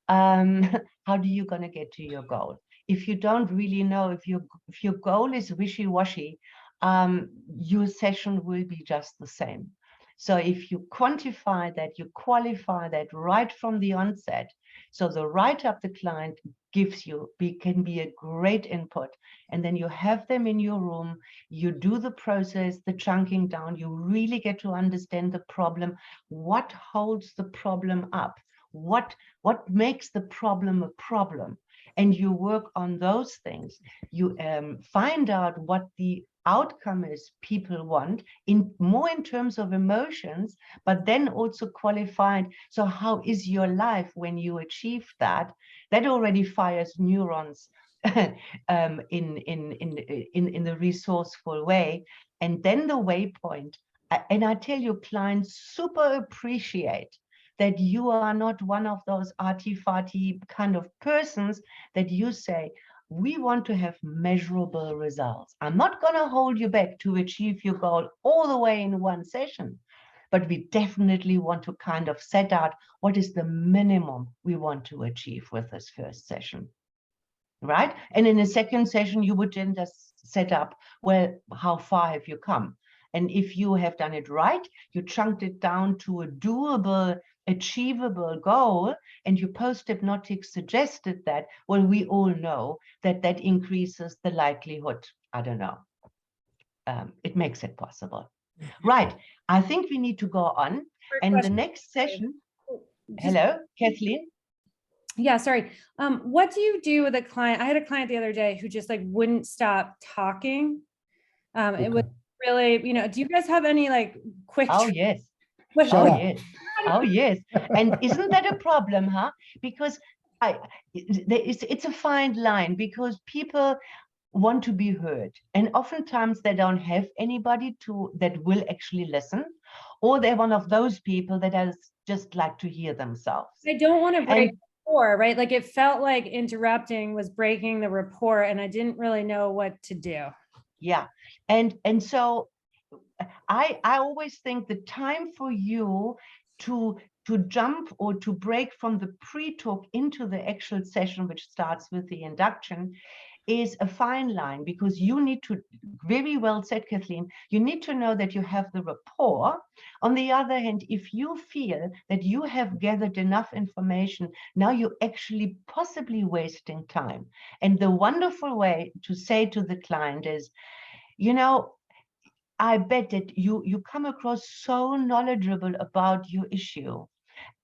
how do you going to get to your goal? If you don't really know, if your goal is wishy-washy, your session will be just the same. So if you quantify that, you qualify that right from the onset, so the write-up the client gives you can be a great input, and then you have them in your room, you do the process, the chunking down, you really get to understand the problem, what holds the problem up, what makes the problem a problem, and you work on those things. You find out what the outcome is people want, more in terms of emotions, but then also qualified. So how is your life when you achieve that? That already fires neurons in the resourceful way. And then the waypoint. And I tell you, clients super appreciate that you are not one of those arty-farty kind of persons that you say, we want to have measurable results. I'm not going to hold you back to achieve your goal all the way in one session, but we definitely want to kind of set out what is the minimum we want to achieve with this first session, right? And in a second session, you would then just set up, well, how far have you come? And if you have done it right, you chunked it down to a doable, achievable goal, and you post-hypnotic suggested that, well, we all know that that increases the likelihood. I don't know. It makes it possible. Right. I think we need to go on. And the next session, hello, Kathleen. Yeah, sorry. What do you do with a client? I had a client the other day who just like wouldn't stop talking. It was really, do you guys have any like quick? Oh, yes. Oh, yes. Oh, yes. And isn't that a problem, huh? Because it's a fine line, because people want to be heard. And oftentimes they don't have anybody that will actually listen, or they're one of those people that just like to hear themselves. I don't want to break rapport, right? Like it felt like interrupting was breaking the rapport, and I didn't really know what to do. Yeah. And so I always think the time for you to jump or to break from the pre-talk into the actual session, which starts with the induction, is a fine line, because you need to, very well said, Kathleen, you need to know that you have the rapport. On the other hand, if you feel that you have gathered enough information, now you're actually possibly wasting time. And the wonderful way to say to the client is, I bet that you come across so knowledgeable about your issue.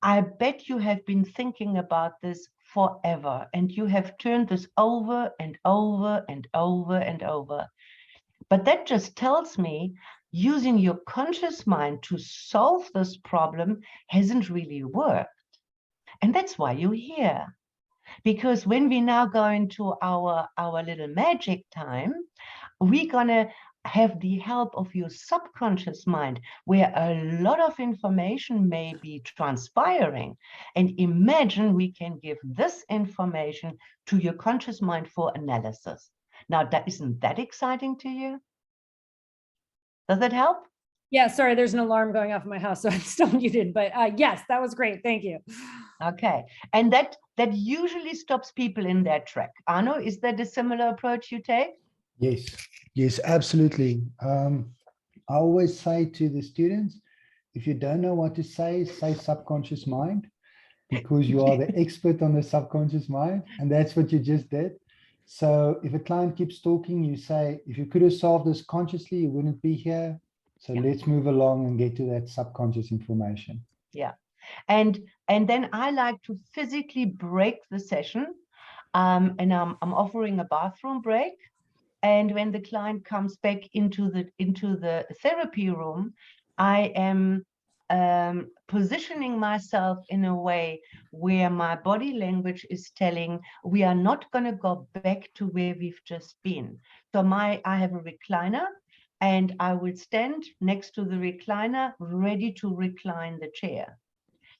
I bet you have been thinking about this forever, and you have turned this over and over and over and over. But that just tells me using your conscious mind to solve this problem hasn't really worked. And that's why you're here. Because when we now go into our little magic time, we're going to have the help of your subconscious mind, where a lot of information may be transpiring. And imagine we can give this information to your conscious mind for analysis. Now, isn't that exciting to you? Does that help? Yeah, sorry, there's an alarm going off in my house, so I'm still muted, but yes, that was great. Thank you. Okay. And that usually stops people in their track. Arno, is that a similar approach you take? Yes, absolutely. I always say to the students, if you don't know what to say subconscious mind, because you are the expert on the subconscious mind, and that's what you just did. So if a client keeps talking, you say, if you could have solved this consciously, you wouldn't be here. So let's move along and get to that subconscious information. Yeah. And then I like to physically break the session. And I'm offering a bathroom break. And when the client comes back into the therapy room, I am positioning myself in a way where my body language is telling we are not going to go back to where we've just been. So I have a recliner, and I will stand next to the recliner, ready to recline the chair.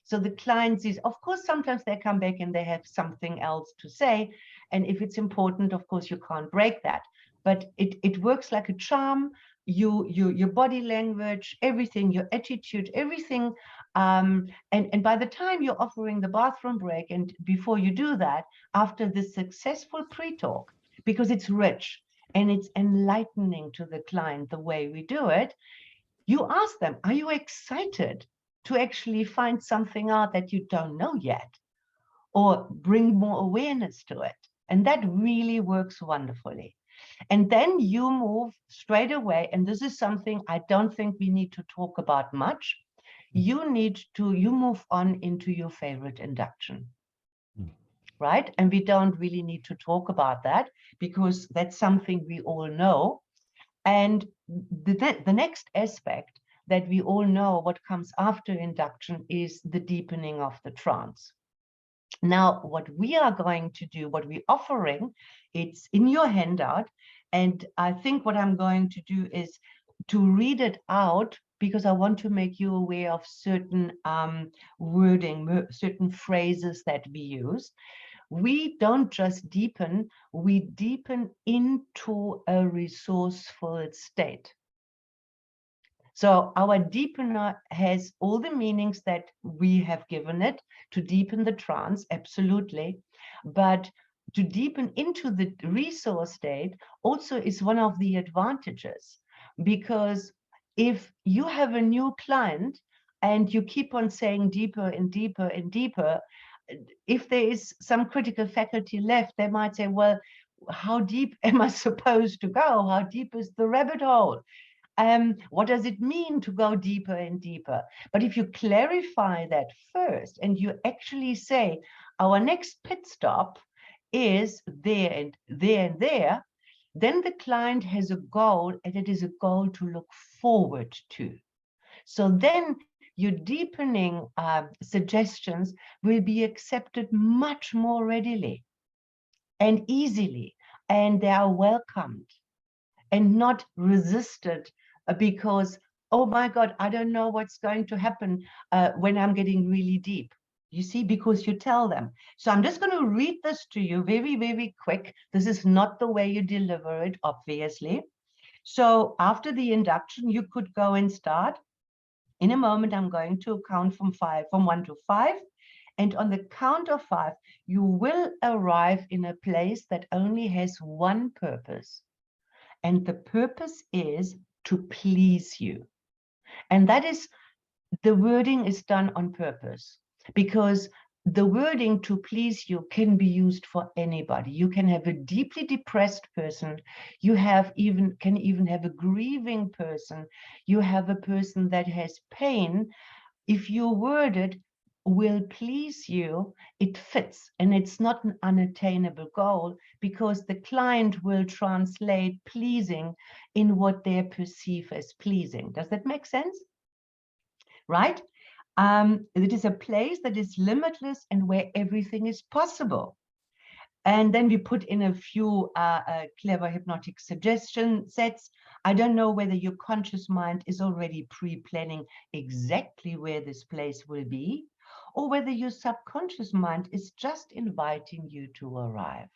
So the client sees, of course, sometimes they come back and they have something else to say. And if it's important, of course, you can't break that. But it works like a charm. your body language, everything, your attitude, everything. And by the time you're offering the bathroom break, and before you do that, after the successful pre-talk, because it's rich and it's enlightening to the client the way we do it, you ask them, are you excited to actually find something out that you don't know yet, or bring more awareness to it? And that really works wonderfully. And then you move straight away, and this is something I don't think we need to talk about much. You move on into your favorite induction, right? And we don't really need to talk about that because that's something we all know. And the next aspect that we all know what comes after induction is the deepening of the trance. Now, what we are going to do, what we're offering, it's in your handout. And I think what I'm going to do is to read it out, because I want to make you aware of certain wording, certain phrases that we use. We don't just deepen, we deepen into a resourceful state. So our deepener has all the meanings that we have given it to deepen the trance, absolutely. But to deepen into the resource state also is one of the advantages, because if you have a new client and you keep on saying deeper and deeper and deeper, if there is some critical faculty left, they might say, well, how deep am I supposed to go? How deep is the rabbit hole? What does it mean to go deeper and deeper? But if you clarify that first, and you actually say, our next pit stop is there and there and there, then the client has a goal, and it is a goal to look forward to. So then your deepening suggestions will be accepted much more readily and easily, and they are welcomed and not resisted because, oh my God, I don't know what's going to happen when I'm getting really deep. You see, because you tell them. So I'm just going to read this to you very, very quick. This is not the way you deliver it, obviously. So after the induction, you could go and start. In a moment, I'm going to count from 1 to 5. And on the count of 5, you will arrive in a place that only has one purpose. And the purpose is to please you. And that is, the wording is done on purpose, because the wording to please you can be used for anybody. You can have a deeply depressed person. You can even have a grieving person. You have a person that has pain. If you word it, will please you, it fits, and it's not an unattainable goal, because the client will translate pleasing in what they perceive as pleasing. Does that make sense? Right? It is a place that is limitless and where everything is possible. And then we put in a few clever hypnotic suggestion sets. I don't know whether your conscious mind is already pre-planning exactly where this place will be, or whether your subconscious mind is just inviting you to arrive.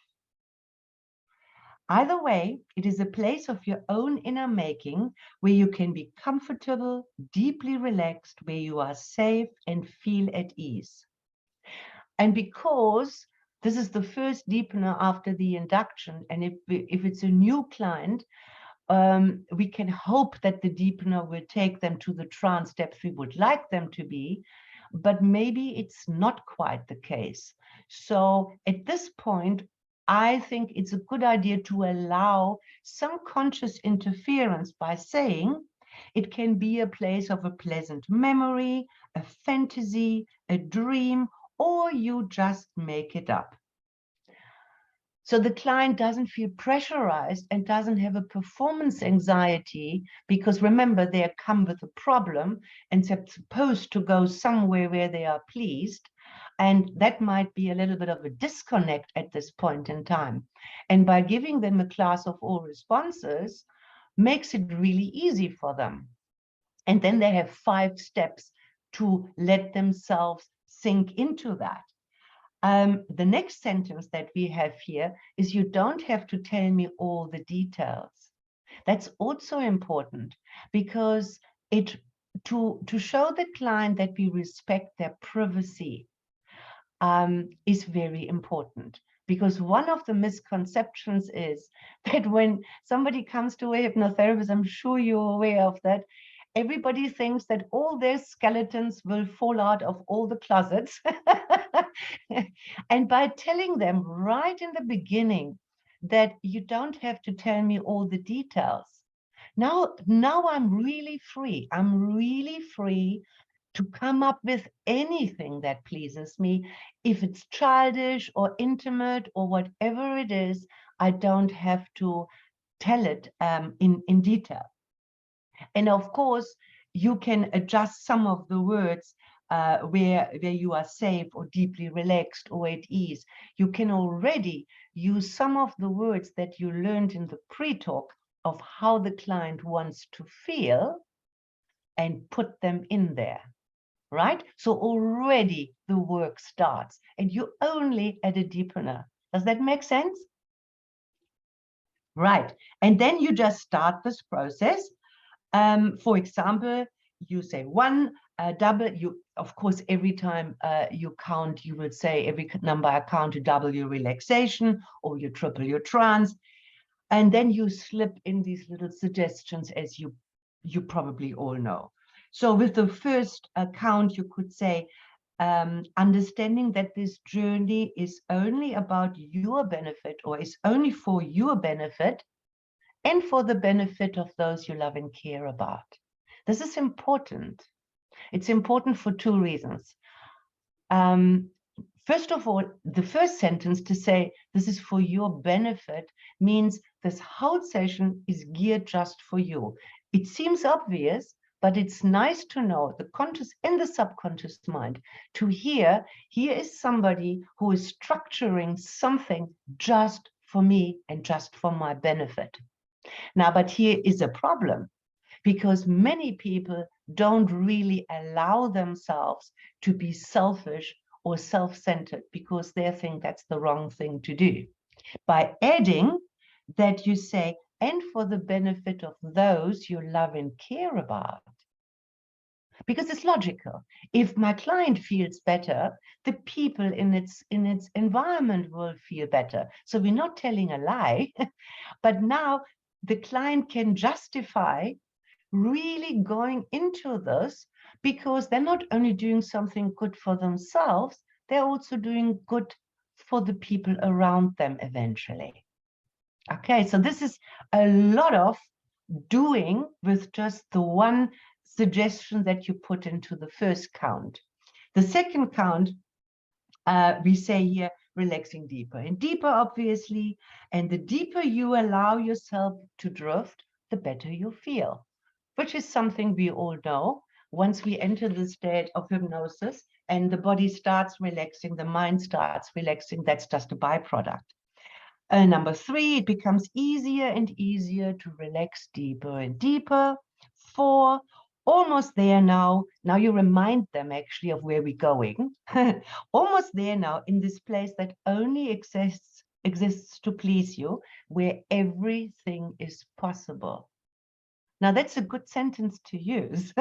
Either way, it is a place of your own inner making, where you can be comfortable, deeply relaxed, where you are safe and feel at ease. And because this is the first deepener after the induction, and if it's a new client, we can hope that the deepener will take them to the trance depth we would like them to be, but maybe it's not quite the case. So at this point, I think it's a good idea to allow some conscious interference by saying it can be a place of a pleasant memory, a fantasy, a dream, or you just make it up. So the client doesn't feel pressurized and doesn't have a performance anxiety, because remember, they come with a problem and they're supposed to go somewhere where they are pleased. And that might be a little bit of a disconnect at this point in time. And by giving them a class of all responses makes it really easy for them. And then they have 5 steps to let themselves sink into that. The next sentence that we have here is, you don't have to tell me all the details. That's also important because to show the client that we respect their privacy is very important. Because one of the misconceptions is that when somebody comes to a hypnotherapist, I'm sure you're aware of that, everybody thinks that all their skeletons will fall out of all the closets. And by telling them right in the beginning that you don't have to tell me all the details, now I'm really free. I'm really free to come up with anything that pleases me. If it's childish or intimate or whatever it is, I don't have to tell it in detail. And of course, you can adjust some of the words where you are safe or deeply relaxed or at ease. You can already use some of the words that you learned in the pre-talk of how the client wants to feel and put them in there, right? So already the work starts and you only add a deepener. Does that make sense? Right. And then you just start this process. For example, you say one, double, of course, every time you count, you will say every number I count to double your relaxation or you triple your trance. And then you slip in these little suggestions as you probably all know. So with the first count, you could say, understanding that this journey is only about your benefit or is only for your benefit and for the benefit of those you love and care about. This is important. It's important for two reasons. First of all, the first sentence to say this is for your benefit means this whole session is geared just for you. It seems obvious, but it's nice to know the conscious and the subconscious mind to hear here is somebody who is structuring something just for me and just for my benefit. Now, but here is a problem because many people don't really allow themselves to be selfish or self-centered because they think that's the wrong thing to do. By adding that you say, and for the benefit of those you love and care about. Because it's logical. If my client feels better, the people in its environment will feel better. So we're not telling a lie, but now the client can justify really going into this because they're not only doing something good for themselves, they're also doing good for the people around them eventually. Okay, so this is a lot of doing with just the one suggestion that you put into the first count. The second count, we say here, relaxing deeper and deeper, obviously, and the deeper you allow yourself to drift, the better you feel, which is something we all know. Once we enter the state of hypnosis and the body starts relaxing, the mind starts relaxing, that's just a byproduct. Number three, it becomes easier and easier to relax deeper and deeper. 4, almost there now. Now you remind them actually of where we're going. Almost there now in this place that only exists to please you, where everything is possible. Now that's a good sentence to use,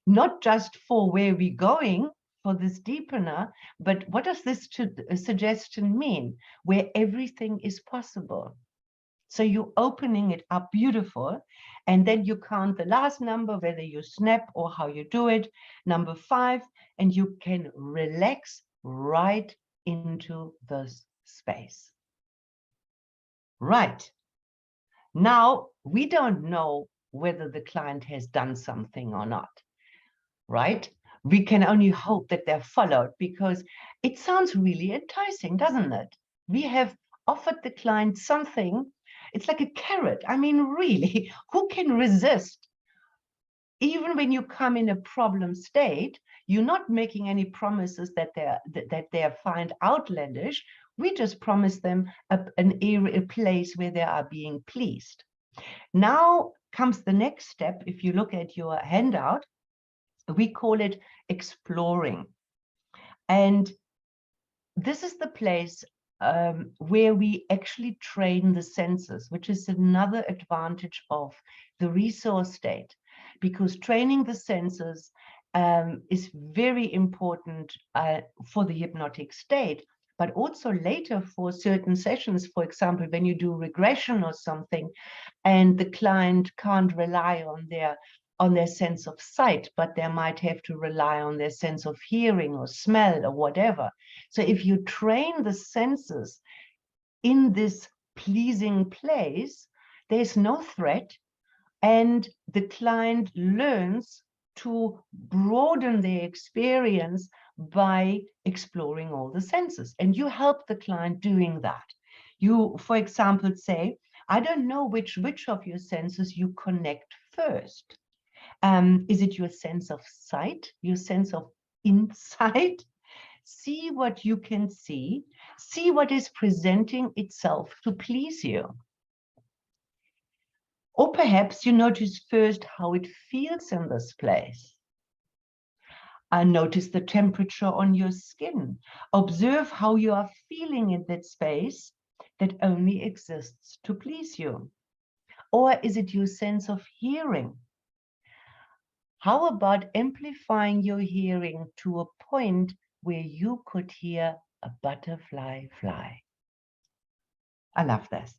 not just for where we're going, for this deepener, but what does this suggestion mean? Where everything is possible. So you're opening it up beautiful, and then you count the last number, whether you snap or how you do it, number 5, and you can relax right into this space. Right. Now, we don't know whether the client has done something or not, right? We can only hope that they're followed because it sounds really enticing, doesn't it? We have offered the client something. It's like a carrot. I mean, really, who can resist? Even when you come in a problem state, you're not making any promises that they find outlandish. We just promise them a place where they are being pleased. Now comes the next step. If you look at your handout, we call it exploring. And this is the place where we actually train the senses, which is another advantage of the resource state, because training the senses is very important for the hypnotic state, but also later for certain sessions. For example, when you do regression or something, and the client can't rely on their sense of sight, but they might have to rely on their sense of hearing or smell or whatever. So if you train the senses in this pleasing place, there's no threat, and the client learns to broaden their experience by exploring all the senses. And you help the client doing that. You, for example, say, I don't know which of your senses you connect first. Is it your sense of sight, your sense of insight? See what you can see what is presenting itself to please you. Or perhaps you notice first how it feels in this place. Notice the temperature on your skin. Observe how you are feeling in that space that only exists to please you. Or is it your sense of hearing? How about amplifying your hearing to a point where you could hear a butterfly fly? I love this.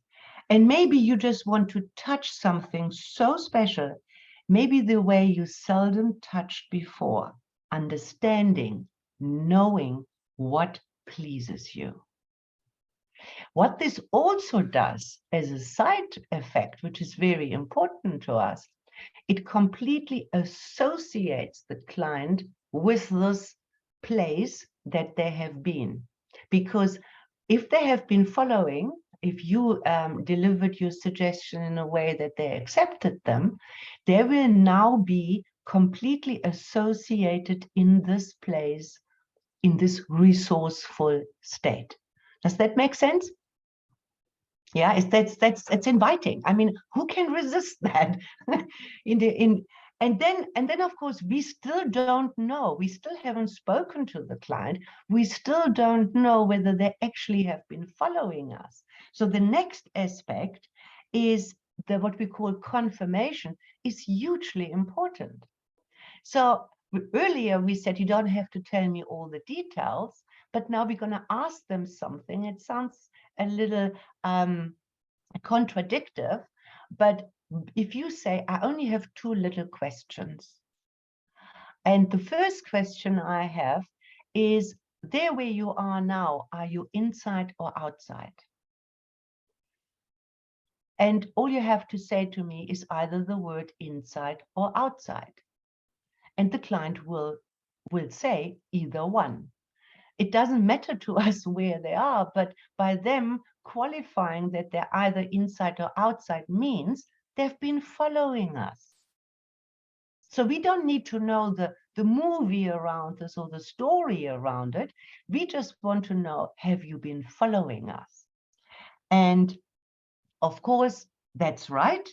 And maybe you just want to touch something so special, maybe the way you seldom touched before, understanding, knowing what pleases you. What this also does as a side effect, which is very important to us, it completely associates the client with this place that they have been. Because if they have been following, if you delivered your suggestion in a way that they accepted them, they will now be completely associated in this place, in this resourceful state. Does that make sense? Yeah, that's inviting. I mean, who can resist that? And then of course we still don't know. We still haven't spoken to the client. We still don't know whether they actually have been following us. So the next aspect is what we call confirmation is hugely important. So earlier we said you don't have to tell me all the details, but now we're going to ask them something. It sounds a little contradictory, but if you say, I only have 2 little questions. And the first question I have is, there where you are now, are you inside or outside? And all you have to say to me is either the word inside or outside. And the client will say either one. It doesn't matter to us where they are, but by them qualifying that they're either inside or outside means they've been following us. So we don't need to know the movie around this or the story around it. We just want to know, have you been following us? And of course, that's right.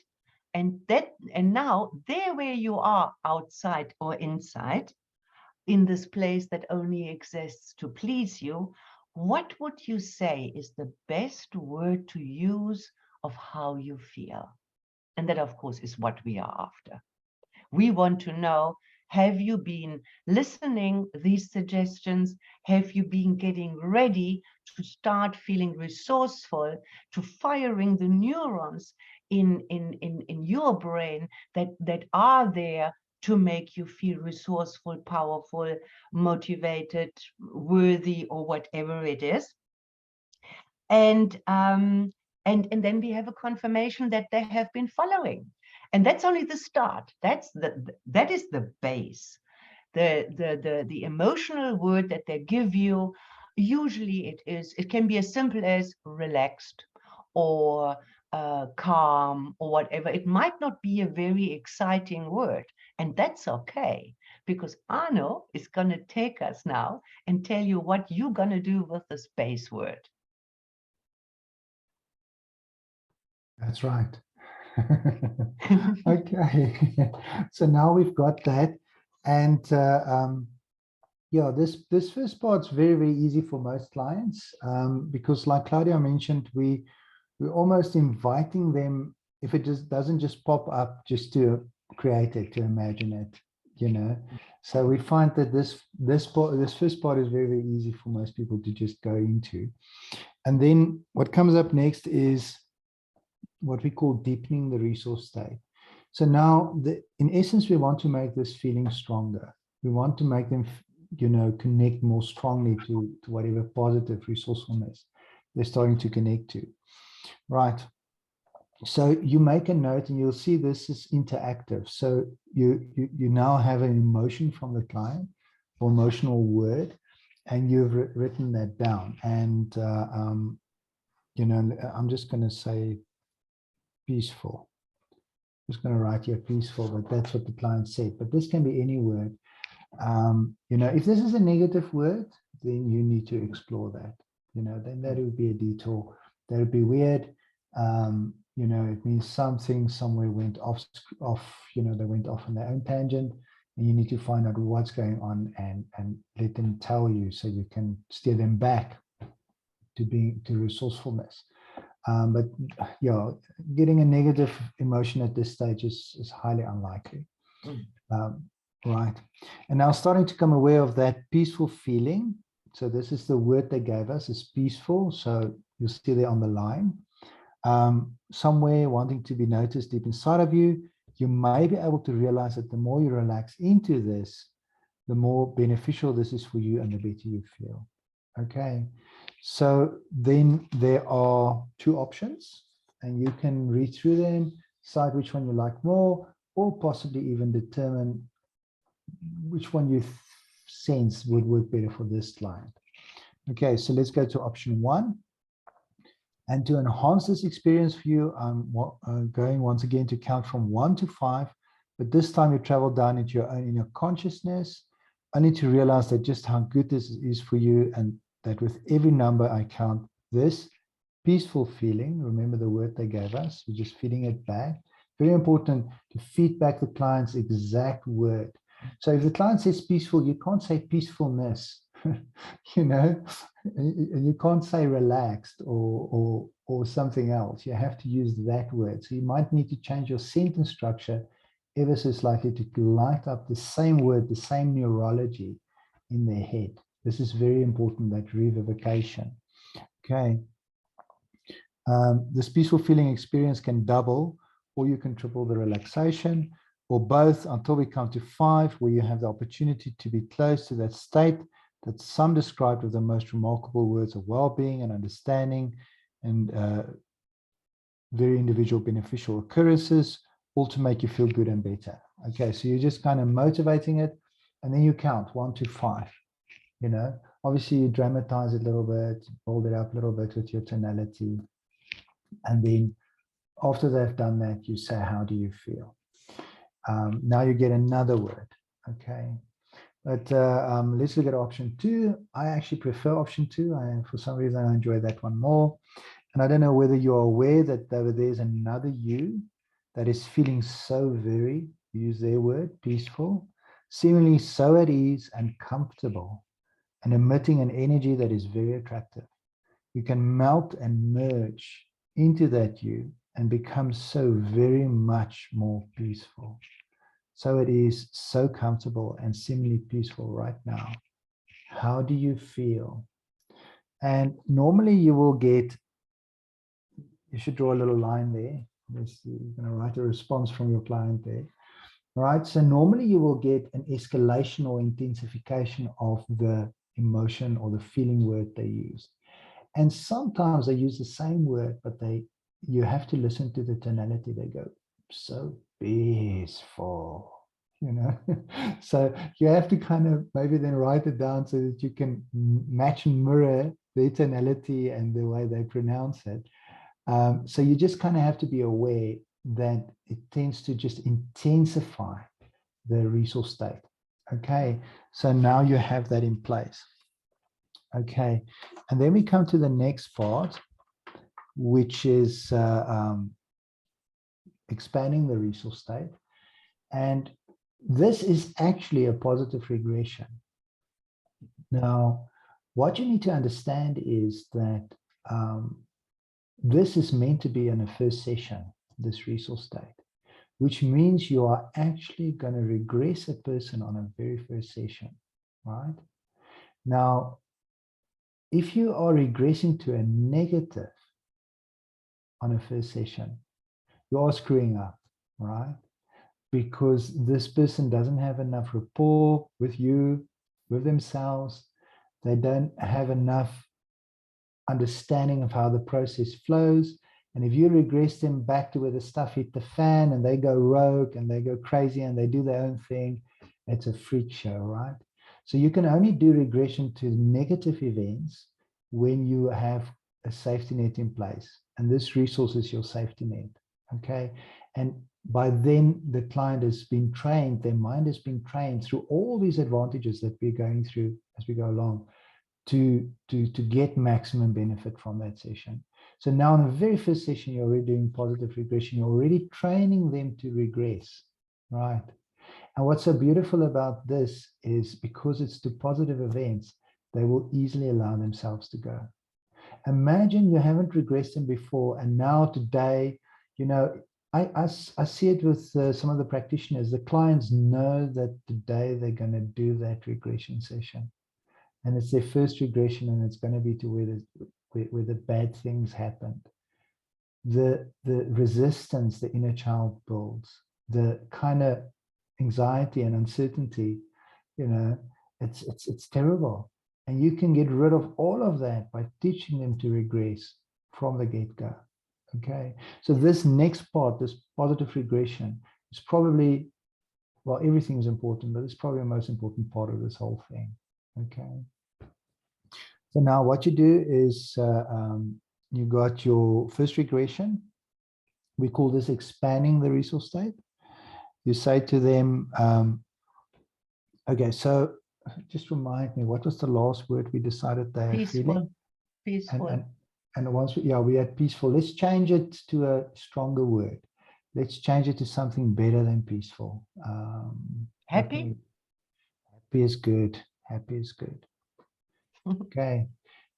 And now there where you are, outside or inside, in this place that only exists to please you, what would you say is the best word to use of how you feel? And that, of course, is what we are after. We want to know, have you been listening these suggestions? Have you been getting ready to start feeling resourceful, to firing the neurons in your brain that are there to make you feel resourceful, powerful, motivated, worthy, or whatever it is? And then we have a confirmation that they have been following. And that's only the start. That is the base. The emotional word that they give you, usually it can be as simple as relaxed or calm or whatever. It might not be a very exciting word, and that's okay, because Arno is going to take us now and tell you what you're going to do with this base word. That's right. Okay, so now we've got that, and Yeah, this first part's very, very easy for most clients, because like Claudia mentioned, we're almost inviting them, if it just doesn't just pop up, just to create it, to imagine it, you know. So we find that this first part is very, very easy for most people to just go into. And then what comes up next is what we call deepening the resource state. So now, in essence, we want to make this feeling stronger. We want to make them, you know, connect more strongly to whatever positive resourcefulness they're starting to connect to. Right. So you make a note, and you'll see this is interactive. So you now have an emotion from the client, or emotional word, and you've written that down. And you know, I'm just going to say peaceful. I'm just going to write here peaceful, but that's what the client said. But this can be any word. You know, if this is a negative word, then you need to explore that. You know, then that would be a detour. That would be weird. You know, it means something somewhere went off, you know, they went off on their own tangent, and you need to find out what's going on and let them tell you, so you can steer them back to resourcefulness. But yeah, getting a negative emotion at this stage is highly unlikely. Right. And now starting to become aware of that peaceful feeling. So this is the word they gave us, is peaceful. So you'll see there on the line. Somewhere wanting to be noticed deep inside of you, you may be able to realize that the more you relax into this, the more beneficial this is for you and the better you feel. Okay. So then there are two options, and you can read through them, decide which one you like more, or possibly even determine which one you sense would work better for this client. Okay, so let's go to option 1. And to enhance this experience for you, I'm going once again to count from 1 to 5, but this time you travel down into your own inner consciousness, only to realize that just how good this is for you, and that with every number I count, this peaceful feeling, remember the word they gave us, we're just feeding it back. Very important to feed back the client's exact word. So if the client says peaceful, you can't say peacefulness, you know, and you can't say relaxed or something else. You have to use that word. So you might need to change your sentence structure ever so slightly to light up the same word, the same neurology in their head. This is very important, that revivification. Okay. This peaceful feeling experience can double, or you can triple the relaxation, or both, until we come to 5, where you have the opportunity to be close to that state that some described with the most remarkable words of well-being and understanding, and very individual beneficial occurrences, all to make you feel good and better. Okay, so you're just kind of motivating it, and then you count 1 to 5. You know, obviously you dramatize it a little bit, hold it up a little bit with your tonality, and then after they've done that, you say, how do you feel? Now you get another word. Okay, but let's look at option 2. I actually prefer option 2. For some reason, I enjoy that one more. And I don't know whether you're aware that there's another you that is feeling so very, use their word, peaceful, seemingly so at ease and comfortable, and emitting an energy that is very attractive. You can melt and merge into that you and become so very much more peaceful. So it is so comfortable and seemingly peaceful right now. How do you feel? And normally you will get, you should draw a little line there. You're going to write a response from your client there. Right? So normally you will get an escalation or intensification of the emotion or the feeling word they use. And sometimes they use the same word, but you have to listen to the tonality. They go, so peaceful, you know. So you have to kind of maybe then write it down so that you can match and mirror their tonality and the way they pronounce it. So you just kind of have to be aware that it tends to just intensify the resource state. Okay, so now you have that in place. Okay, and then we come to the next part, which is expanding the resource state. And this is actually a positive regression. Now, what you need to understand is that this is meant to be in a first session, this resource state, which means you are actually going to regress a person on a very first session, right? Now, if you are regressing to a negative on a first session, you are screwing up, right? Because this person doesn't have enough rapport with you, with themselves. They don't have enough understanding of how the process flows. And if you regress them back to where the stuff hit the fan and they go rogue and they go crazy and they do their own thing, it's a freak show, right? So you can only do regression to negative events when you have a safety net in place. And this resource is your safety net, okay? And by then the client has been trained, their mind has been trained through all these advantages that we're going through as we go along to get maximum benefit from that session. So now in the very first session, you're already doing positive regression. You're already training them to regress, right? And what's so beautiful about this is because it's to positive events, they will easily allow themselves to go. Imagine you haven't regressed them before, and now today, you know, I see it with some of the practitioners. The clients know that today they're going to do that regression session. And it's their first regression, and it's going to be to where the bad things happened. The resistance the inner child builds, the kind of anxiety and uncertainty, you know, it's terrible. And you can get rid of all of that by teaching them to regress from the get-go. Okay, so this next part, this positive regression, is probably, well, everything is important, but it's probably the most important part of this whole thing. Okay. So now what you do is you got your first regression. We call this expanding the resource state. You say to them, okay, so just remind me, what was the last word we decided they are feeling? Peaceful. And once we had peaceful, let's change it to a stronger word. Let's change it to something better than peaceful. Happy? Happy is good. Happy is good. Okay.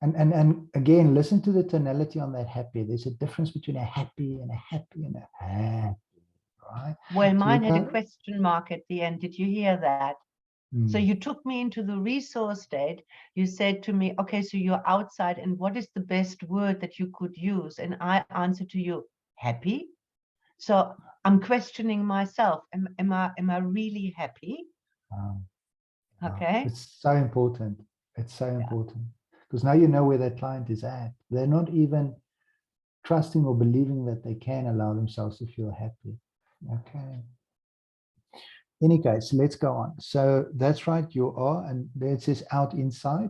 And again, listen to the tonality on that happy. There's a difference between a happy and a happy and a happy, right? Well, mine had a question mark at the end. Did you hear that? So you took me into the resource state. You said to me, okay, so you're outside, and what is the best word that you could use? And I answered to you, happy. So I'm questioning myself. Am I really happy? Okay. It's so important. It's so important. Because now you know where that client is at. They're not even trusting or believing that they can allow themselves to feel happy. Okay. Any case, let's go on. So that's right, you are, and it says out inside.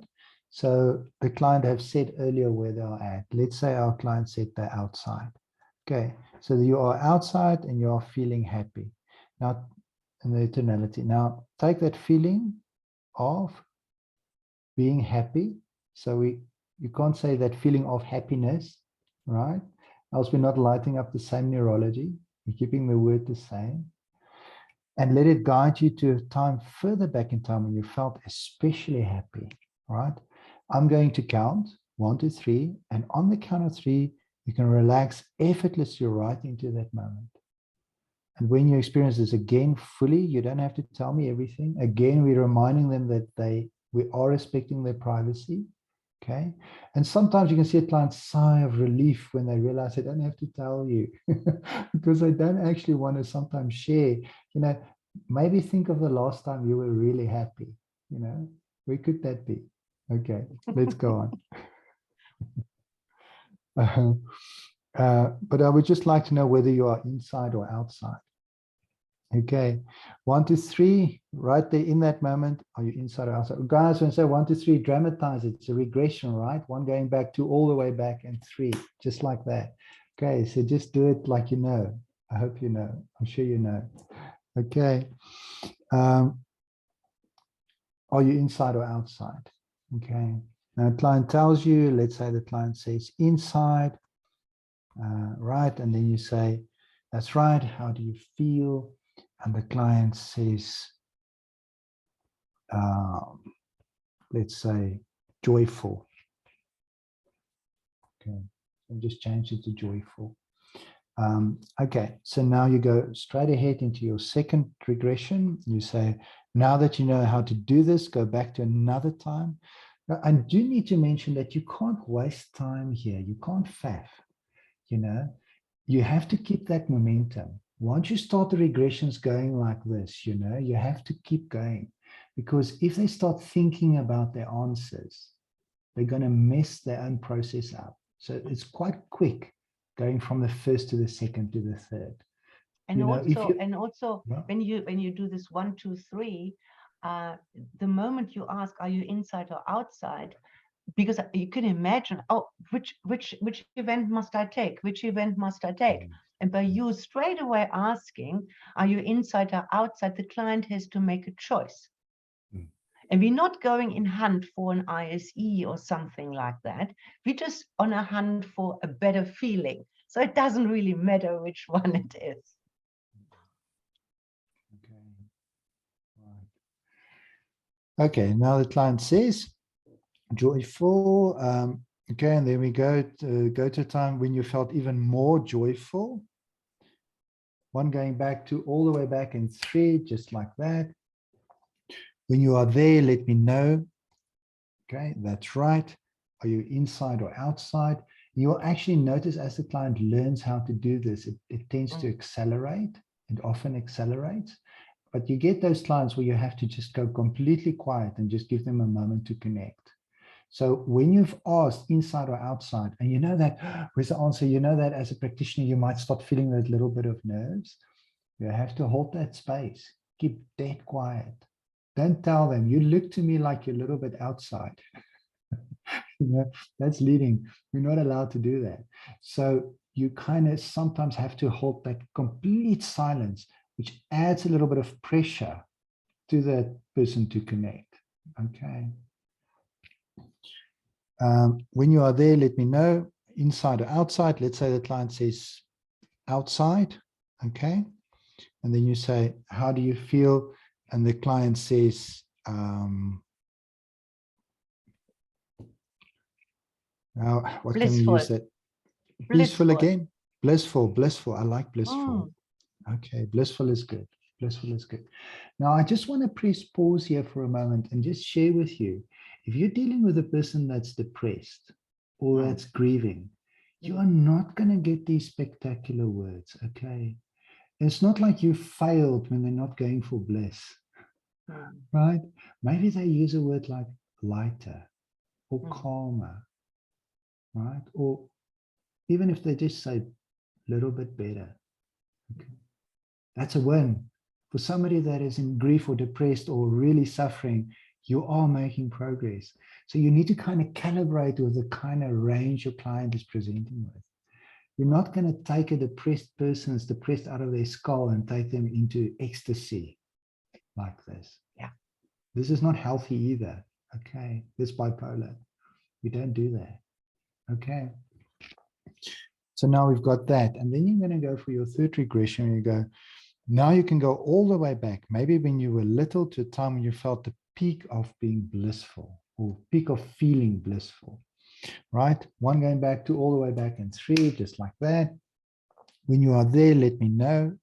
So the client have said earlier where they are at. Let's say our client said they're outside. Okay, so you are outside and you are feeling happy. Now, in the tonality. Now, take that feeling of being happy. So you can't say that feeling of happiness, right? Else we're not lighting up the same neurology. We're keeping the word the same. And let it guide you to a time further back in time when you felt especially happy, right? I'm going to count 1, 2, 3, and on the count of 3, you can relax effortlessly right into that moment. And when you experience this again fully, you don't have to tell me everything. Again, we're reminding them that we are respecting their privacy. Okay. And sometimes you can see a client sigh of relief when they realize they don't have to tell you because they don't actually want to sometimes share, you know, maybe think of the last time you were really happy, you know, where could that be? Okay, let's go on. But I would just like to know whether you are inside or outside. Okay, 1, 2, 3, right there in that moment, are you inside or outside? Guys, when I say 1, 2, 3, dramatize it. It's a regression, right? 1 going back, 2 all the way back, and 3, just like that. Okay, so just do it like you know. I hope you know. I'm sure you know. Okay. Are you inside or outside? Okay. Now, the client tells you, let's say the client says inside, right? And then you say, that's right. How do you feel? And the client says, let's say, joyful. Okay, so just change it to joyful. Okay, so now you go straight ahead into your second regression. You say, now that you know how to do this, go back to another time. Now, I do need to mention that you can't waste time here. You can't faff, you know. You have to keep that momentum. Once you start the regressions going like this, you know, you have to keep going. Because if they start thinking about their answers, they're going to mess their own process up. So it's quite quick going from the first to the second to the third. And You know, also, yeah. when you do this 1, 2, 3, the moment you ask, are you inside or outside? Because you can imagine, oh, which event must I take? Which event must I take? And by you straight away asking, are you inside or outside? The client has to make a choice. And we're not going in hunt for an ISE or something like that. We're just on a hunt for a better feeling. So it doesn't really matter which one it is. Okay. Right. Okay, now the client says, joyful. Okay, and then we go to a time when you felt even more joyful. 1 going back to all the way back in 3, just like that. When you are there, let me know. Okay, that's right. Are you inside or outside? You will actually notice as the client learns how to do this, it tends to accelerate. It often accelerates. But you get those clients where you have to just go completely quiet and just give them a moment to connect. So when you've asked inside or outside, and you know that, where's the answer? You know that as a practitioner, you might start feeling that little bit of nerves. You have to hold that space. Keep dead quiet. Don't tell them, you look to me like you're a little bit outside. You know, that's leading. You're not allowed to do that. So you kind of sometimes have to hold that complete silence, which adds a little bit of pressure to that person to connect. Okay. When you are there, let me know, inside or outside. Let's say the client says outside. Okay. And then you say, how do you feel? And the client says, now what can we use that? Blissful again? Blissful, blissful. I like blissful. Okay, blissful is good. Blissful is good. Now, I just want to press pause here for a moment and just share with you, if you're dealing with a person that's depressed or that's grieving, you are not going to get these spectacular words, okay? It's not like you failed when they're not going for bliss, right? Maybe they use a word like lighter or calmer, right? Or even if they just say a little bit better, okay? That's a win. For somebody that is in grief or depressed or really suffering, you are making progress. So you need to kind of calibrate with the kind of range your client is presenting with. You're not going to take a depressed person that's depressed out of their skull and take them into ecstasy like this. Yeah. This is not healthy either. Okay. This bipolar. We don't do that. Okay. So now we've got that. And then you're going to go for your third regression. You go, now you can go all the way back, maybe when you were little, to a time when you felt the peak of being blissful or peak of feeling blissful, right? 1 going back to all the way back in 3, just like that. When you are there, let me know.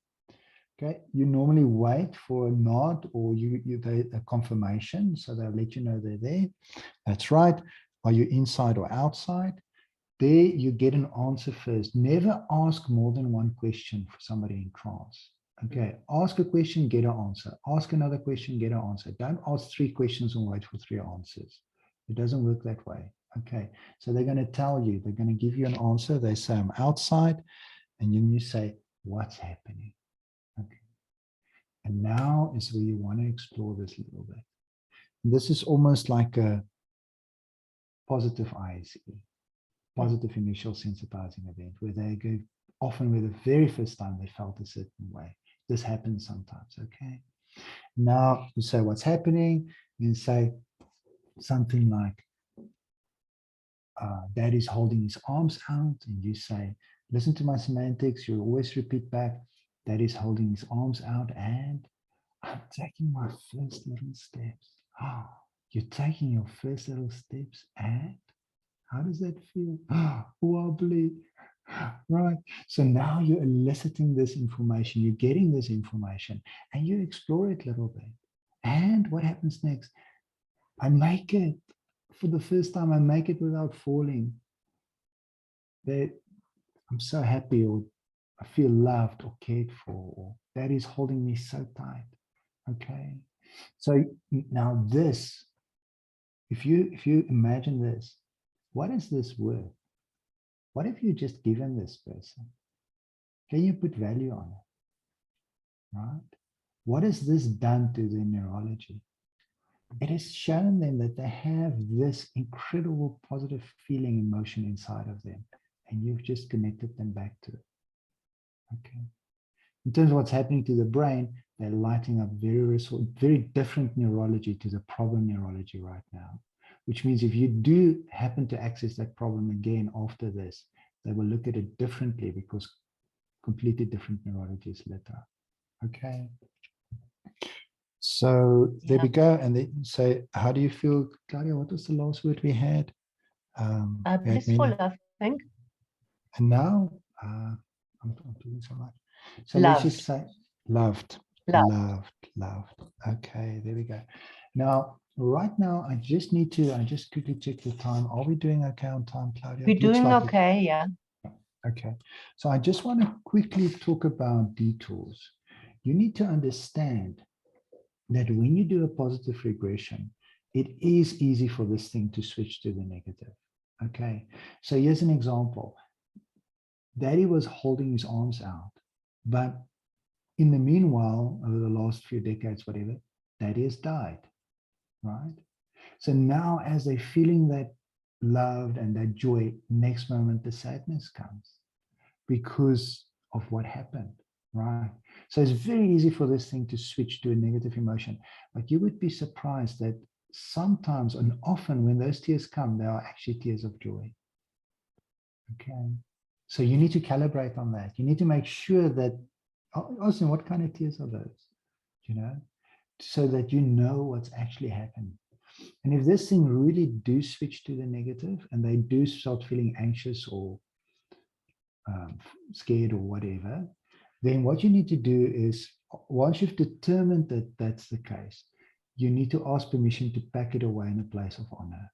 Okay, you normally wait for a nod or a confirmation, so they'll let you know they're there. That's right. Are you inside or outside? There you get an answer first. Never ask more than 1 question for somebody in trance. Okay, ask a question, get an answer. Ask another question, get an answer. Don't ask 3 questions and wait for 3 answers. It doesn't work that way. Okay, so they're going to tell you, they're going to give you an answer. They say, I'm outside. And then you say, what's happening? Okay. And now is where you want to explore this a little bit. And this is almost like a positive ISE, positive initial sensitizing event, where they go, often with the very first time they felt a certain way. This happens sometimes, okay? Now you say what's happening, and say something like, Dad is holding his arms out, and you say, listen to my semantics, you always repeat back, Dad is holding his arms out, and I'm taking my first little steps. You're taking your first little steps, and how does that feel? Wobbly. Right. So now you're eliciting this information, you're getting this information, and you explore it a little bit. And what happens next? I make it for the first time, I make it without falling. That I'm so happy, or I feel loved or cared for, or that is holding me so tight. Okay. So now this, if you imagine this, what is this worth? What have you just given this person? Can you put value on it? Right? What has this done to their neurology? It has shown them that they have this incredible positive feeling, emotion inside of them, and you've just connected them back to it. Okay. In terms of what's happening to the brain, they're lighting up very different neurology to the problem neurology right now, which means if you do happen to access that problem again after this, they will look at it differently because completely different neurology is lit up. Okay. So there we go. And they say, how do you feel, Claudia? What was the last word we had? Blissful, I think. And now, I'm talking so much. So Loved. let's just say loved. Okay, there we go. Now, right now, I just quickly check the time. Are we doing okay on time, Claudia? We're doing okay, yeah. Okay, so I just want to quickly talk about detours. You need to understand that when you do a positive regression, it is easy for this thing to switch to the negative. Okay, so here's an example. Daddy was holding his arms out, but in the meanwhile, over the last few decades, whatever, Daddy has died, right? So now as they're feeling that loved and that joy, next moment the sadness comes because of what happened, right? So it's very easy for this thing to switch to a negative emotion. But you would be surprised that sometimes and often when those tears come, they are actually tears of joy. Okay. So you need to calibrate on that. You need to make sure that, also, what kind of tears are those? You know, so that you know what's actually happening. And if this thing really do switch to the negative and they do start feeling anxious or scared or whatever, then what you need to do is, once you've determined that that's the case, you need to ask permission to pack it away in a place of honor,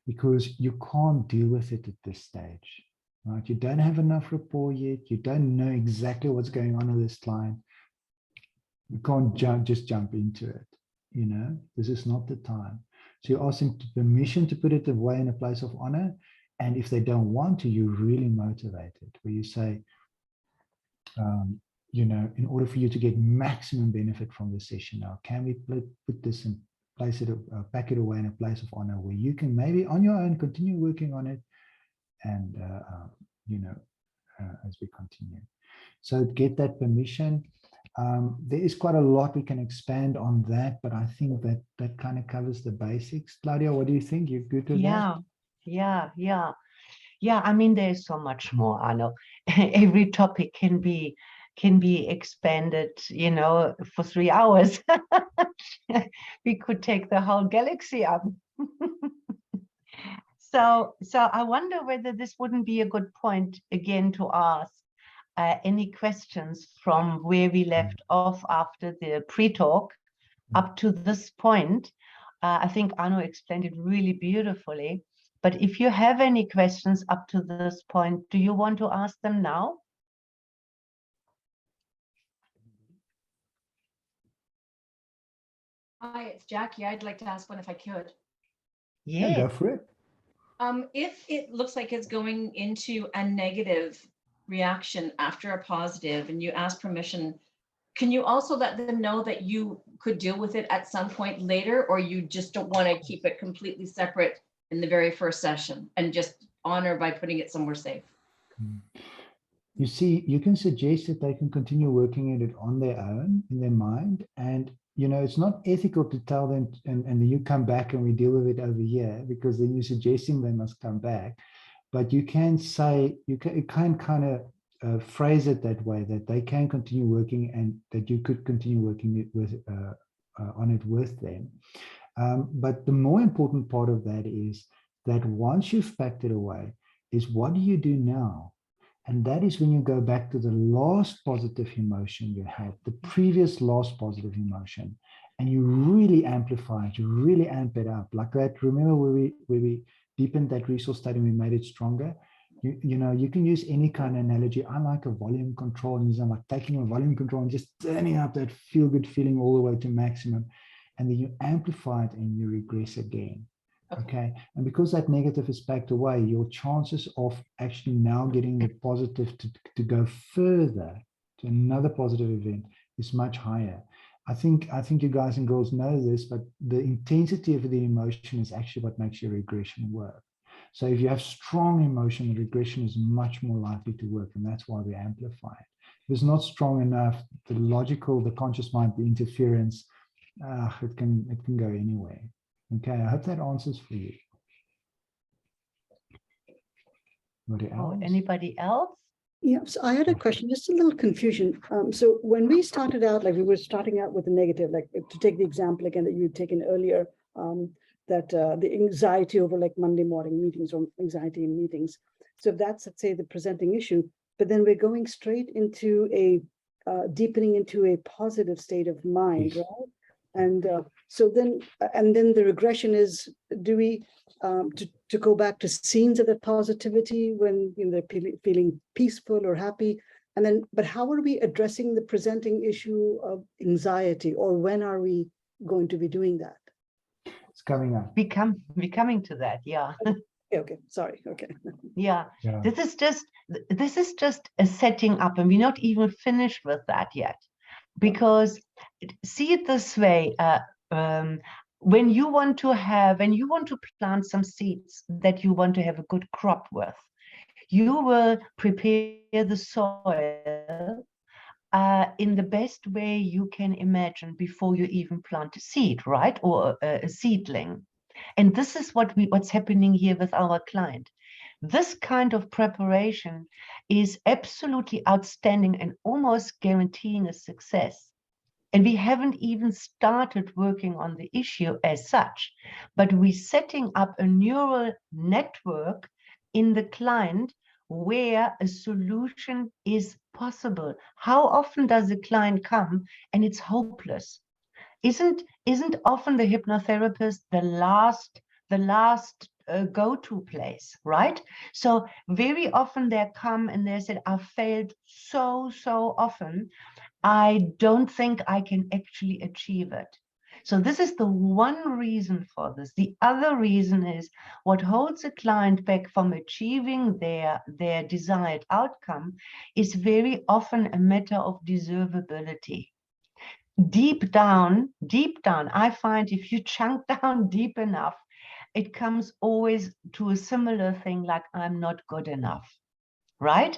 because you can't deal with it at this stage, right? You don't have enough rapport yet. You don't know exactly what's going on with this client. You can't just jump into it. You know, this is not the time. So you ask them permission to put it away in a place of honor. And if they don't want to, you really motivate it, where you say, you know, in order for you to get maximum benefit from the session now, can we put this in place, pack it away in a place of honor where you can maybe on your own continue working on it, and you know, as we continue. So get that permission. There is quite a lot we can expand on that, but I think that that kind of covers the basics. Claudia, what do you think? You're good with that? Yeah. I mean, there's so much more, Arno. Every topic can be expanded, you know, for 3 hours. We could take the whole galaxy up. So I wonder whether this wouldn't be a good point again to ask any questions from where we left off after the pre-talk up to this point. I think Arno explained it really beautifully. But if you have any questions up to this point, do you want to ask them now? Hi, it's Jackie. I'd like to ask one if I could. Yeah, go for it. If it looks like it's going into a negative reaction after a positive and you ask permission, can you also let them know that you could deal with it at some point later, or you just don't want to keep it completely separate in the very first session and just honor by putting it somewhere safe? You see, you can suggest that they can continue working at it on their own in their mind. And, you know, it's not ethical to tell them, and then you come back and we deal with it over here, because then you're suggesting they must come back. But you can say, you can kind of phrase it that way, that they can continue working and that you could continue working with on it with them. But the more important part of that is that once you've packed it away, is what do you do now? And that is when you go back to the last positive emotion you had, the previous last positive emotion, and you really amplify it, you really amp it up. Like that, remember where we deepened that resource state and we made it stronger? You know, you can use any kind of analogy. I like a volume control, and I'm like taking a volume control and just turning up that feel-good feeling all the way to maximum. And then you amplify it and you regress again. Okay. And because that negative is packed away, your chances of actually now getting the positive to go further to another positive event is much higher. I think you guys and girls know this, but the intensity of the emotion is actually what makes your regression work. So if you have strong emotion, the regression is much more likely to work, and that's why we amplify it. If it's not strong enough, the logical, the conscious mind, the interference, it can go anywhere. Okay, I hope that answers for you. Anybody else? Yeah, so I had a question, just a little confusion. So when we started out, like we were starting out with the negative, like to take the example again that you'd taken earlier, that the anxiety over like Monday morning meetings or anxiety in meetings. So if that's, let's say, the presenting issue, but then we're going straight into a deepening into a positive state of mind, right? And so then, the regression is, do we to go back to scenes of that positivity when they're feeling peaceful or happy, and then, but how are we addressing the presenting issue of anxiety, or when are we going to be doing that? It's coming up. We coming to that, yeah. Okay, sorry. Okay. Yeah. This is just a setting up, and we're not even finished with that yet. Because see it this way, when you want to plant some seeds that you want to have a good crop with, you will prepare the soil in the best way you can imagine before you even plant a seed, right? Or a seedling. And this is what's happening here with our client. This kind of preparation is absolutely outstanding and almost guaranteeing a success. And we haven't even started working on the issue as such, but we're setting up a neural network in the client where a solution is possible. How often does a client come and it's hopeless? Isn't often the hypnotherapist the last go-to place, right? So very often they come and they said, I failed so often, I don't think I can actually achieve it. So this is the one reason for this. The other reason is what holds a client back from achieving their desired outcome is very often a matter of deservability. Deep down, I find if you chunk down deep enough, it comes always to a similar thing like I'm not good enough, right?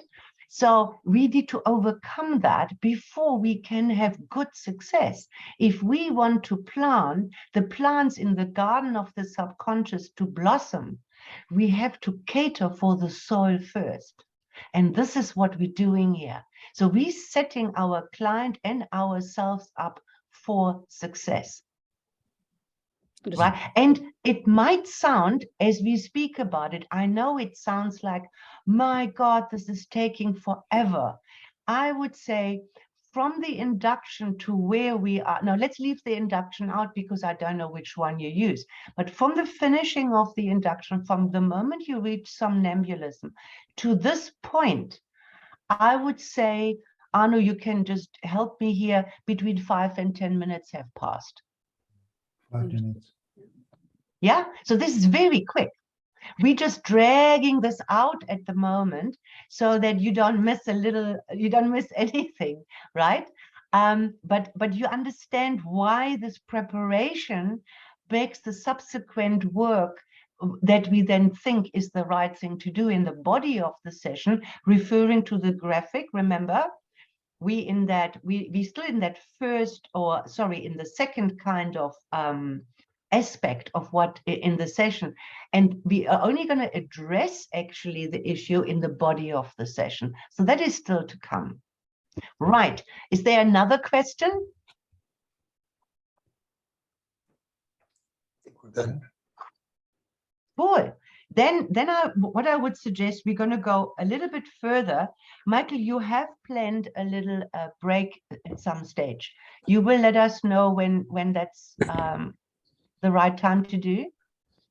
So we need to overcome that before we can have good success. If we want to plant the plants in the garden of the subconscious to blossom, we have to cater for the soil first. And this is what we're doing here. So we're setting our client and ourselves up for success. Right? And it might sound, as we speak about it, I know it sounds like, my God, this is taking forever. I would say from the induction to where we are, now let's leave the induction out because I don't know which one you use, but from the finishing of the induction, from the moment you reach somnambulism to this point, I would say, Arno, you can just help me here, between 5 and 10 minutes have passed. 5 minutes. Yeah, so this is very quick. We're just dragging this out at the moment so that you don't miss anything, right? But you understand why this preparation makes the subsequent work that we then think is the right thing to do in the body of the session, referring to the graphic. Remember, we still in that in the second kind of aspect of what in the session, and we are only going to address actually the issue in the body of the session. So that is still to come. Right. Is there another question? Okay. Cool. Then what I would suggest, we're going to go a little bit further. Michael, you have planned a little break at some stage. You will let us know when that's the right time to do.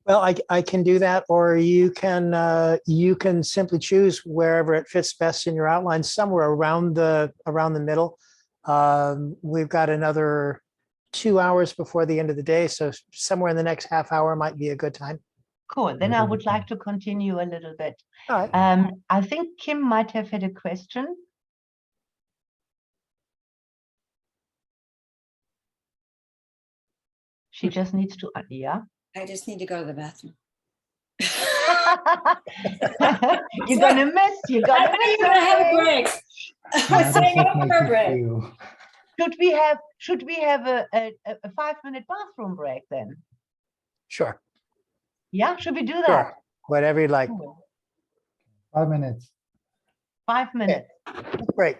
Well, I can do that, or you can simply choose wherever it fits best in your outline, somewhere around the middle. We've got another 2 hours before the end of the day, so somewhere in the next half hour might be a good time. Cool. Then I would like to continue a little bit. All right. I think Kim might have had a question. She just needs to, yeah. I just need to go to the bathroom. You're gonna miss. You're gonna miss. You're gonna have a break. I was saying How up does for that a make break. you feel? Should we have a 5-minute bathroom break then? Sure. Yeah, should we do that? Sure. Whatever you like. Cool. 5 minutes. 5 minutes. Great.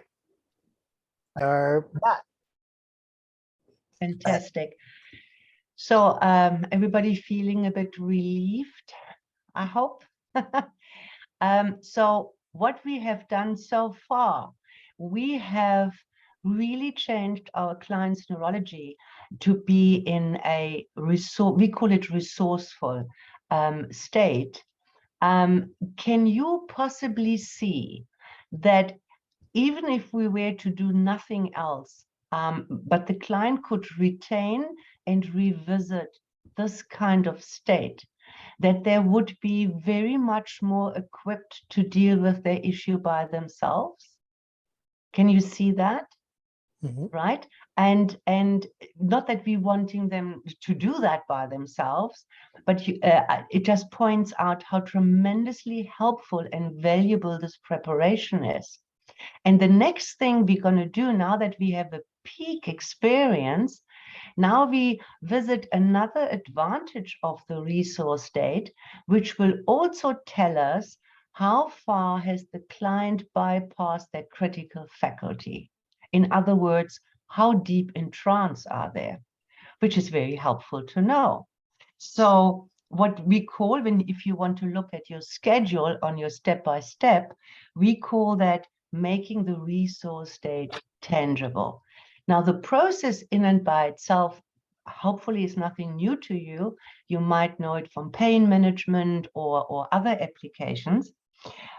Back. Fantastic. So everybody feeling a bit relieved, I hope. So what we have done so far, we have really changed our client's neurology to be in a we call it resourceful state. Can you possibly see that even if we were to do nothing else, but the client could retain and revisit this kind of state, that they would be very much more equipped to deal with their issue by themselves? Can you see that? Mm-hmm. Right? And not that we're wanting them to do that by themselves, but it just points out how tremendously helpful and valuable this preparation is. And the next thing we're going to do, now that we have a peak experience, now we visit another advantage of the resource state, which will also tell us how far has the client bypassed their critical faculty. In other words, how deep in trance are they, which is very helpful to know. So what we call, if you want to look at your schedule on your step-by-step, we call that making the resource state tangible. Now, the process in and by itself, hopefully, is nothing new to you. You might know it from pain management or other applications.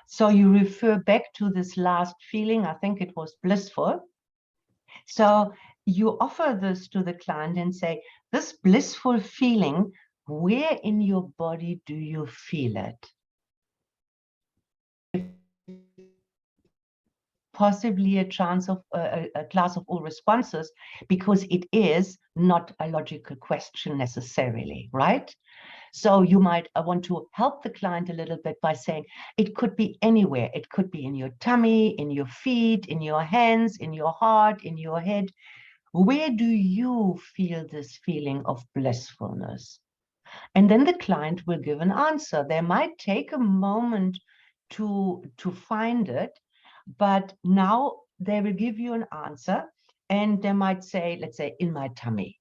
So you refer back to this last feeling. I think it was blissful. So you offer this to the client and say, this blissful feeling, where in your body do you feel it? Possibly a chance of a class of all responses, because it is not a logical question necessarily, right? So you might want to help the client a little bit by saying it could be anywhere. It could be in your tummy, in your feet, in your hands, in your heart, in your head. Where do you feel this feeling of blissfulness? And then the client will give an answer. They might take a moment to find it, but now they will give you an answer, and they might say, let's say, in my tummy.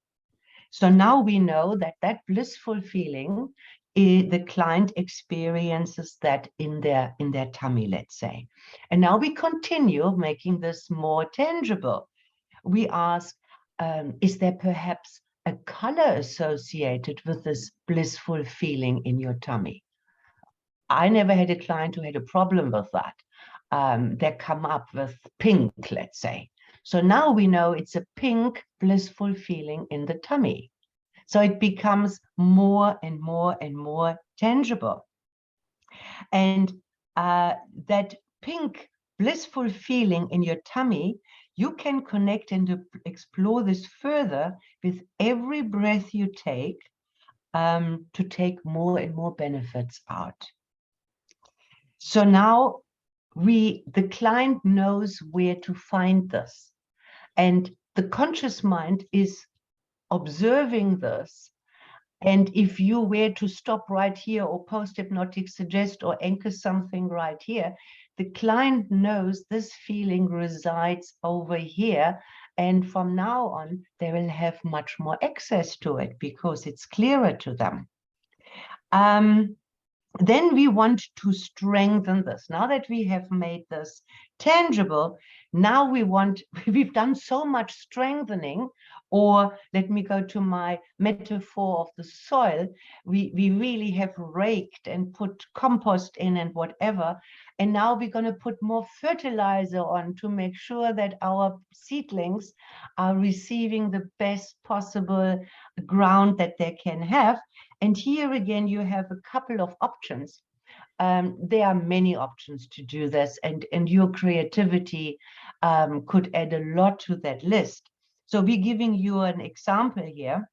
So now we know that that blissful feeling, the client experiences that in their tummy, let's say. And now we continue making this more tangible. We ask, is there perhaps a color associated with this blissful feeling in your tummy? I never had a client who had a problem with that. They come up with pink, let's say. So now we know it's a pink, blissful feeling in the tummy. So it becomes more and more and more tangible. And that pink, blissful feeling in your tummy, you can connect and explore this further with every breath you take, to take more and more benefits out. So now the client knows where to find this. And the conscious mind is observing this. And if you were to stop right here or post-hypnotic suggest or anchor something right here, the client knows this feeling resides over here, And from now on, they will have much more access to it because it's clearer to them. Then we want to strengthen this. Now that we have made this tangible, now we've done so much strengthening, or let me go to my metaphor of the soil. We really have raked and put compost in and whatever. And now we're going to put more fertilizer on to make sure that our seedlings are receiving the best possible ground that they can have. And here again, you have a couple of options. There are many options to do this, and your creativity could add a lot to that list. So we're giving you an example here.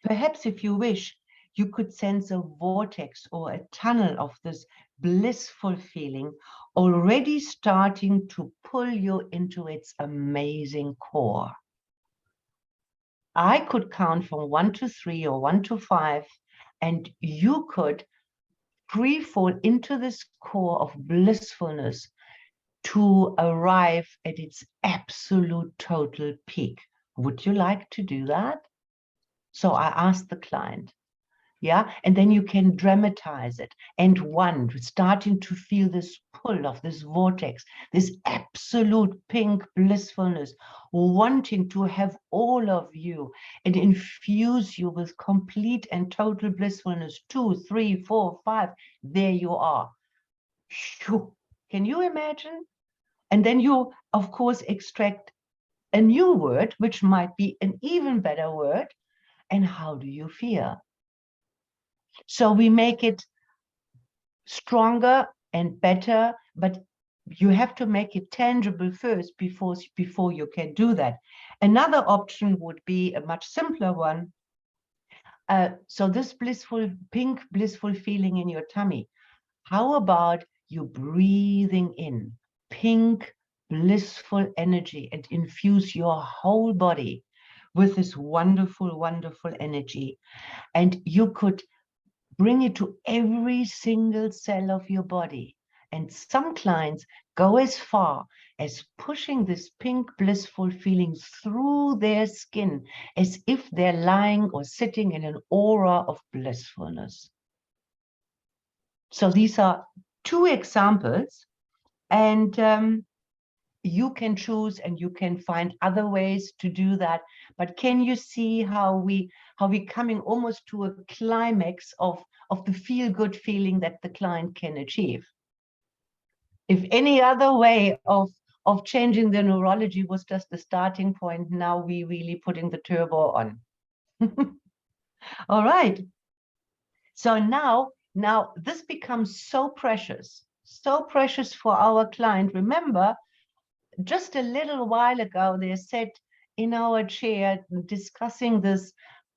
Perhaps if you wish, you could sense a vortex or a tunnel of this blissful feeling already starting to pull you into its amazing core. I could count from 1 to 3 or 1 to 5, and you could free fall into this core of blissfulness to arrive at its absolute total peak. Would you like to do that? So I asked the client, yeah, and then you can dramatize it. And one, starting to feel this pull of this vortex, this absolute pink blissfulness, wanting to have all of you and infuse you with complete and total blissfulness. 2, 3, 4, 5, there you are. Can you imagine? And then you, of course, extract a new word, which might be an even better word. And how do you feel? So we make it stronger and better, but you have to make it tangible first before you can do that. Another option would be a much simpler one. So this blissful, pink, blissful feeling in your tummy, how about you breathing in pink, blissful energy and infuse your whole body with this wonderful, wonderful energy. And you could bring it to every single cell of your body. And some clients go as far as pushing this pink, blissful feeling through their skin as if they're lying or sitting in an aura of blissfulness. So these are 2 examples, and you can choose and you can find other ways to do that. But can you see how we're coming almost to a climax of the feel-good feeling that the client can achieve? If any other way of changing the neurology was just the starting point, now we're really putting the turbo on. All right. So now this becomes so precious for our client. Remember, just a little while ago, they sat in our chair discussing this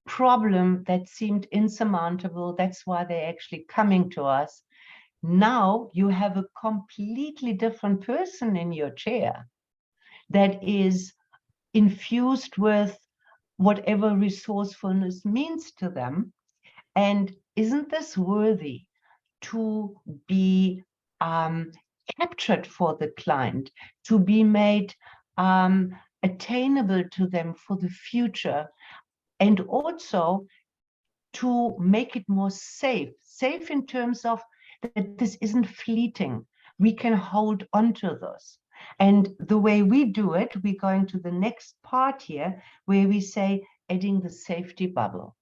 problem that seemed insurmountable. That's why they're actually coming to us. Now you have a completely different person in your chair that is infused with whatever resourcefulness means to them. And isn't this worthy to be captured for the client, to be made attainable to them for the future, and also to make it more safe in terms of that this isn't fleeting. We can hold on to this. And the way we do it, we're going to the next part here, where we say adding the safety bubble.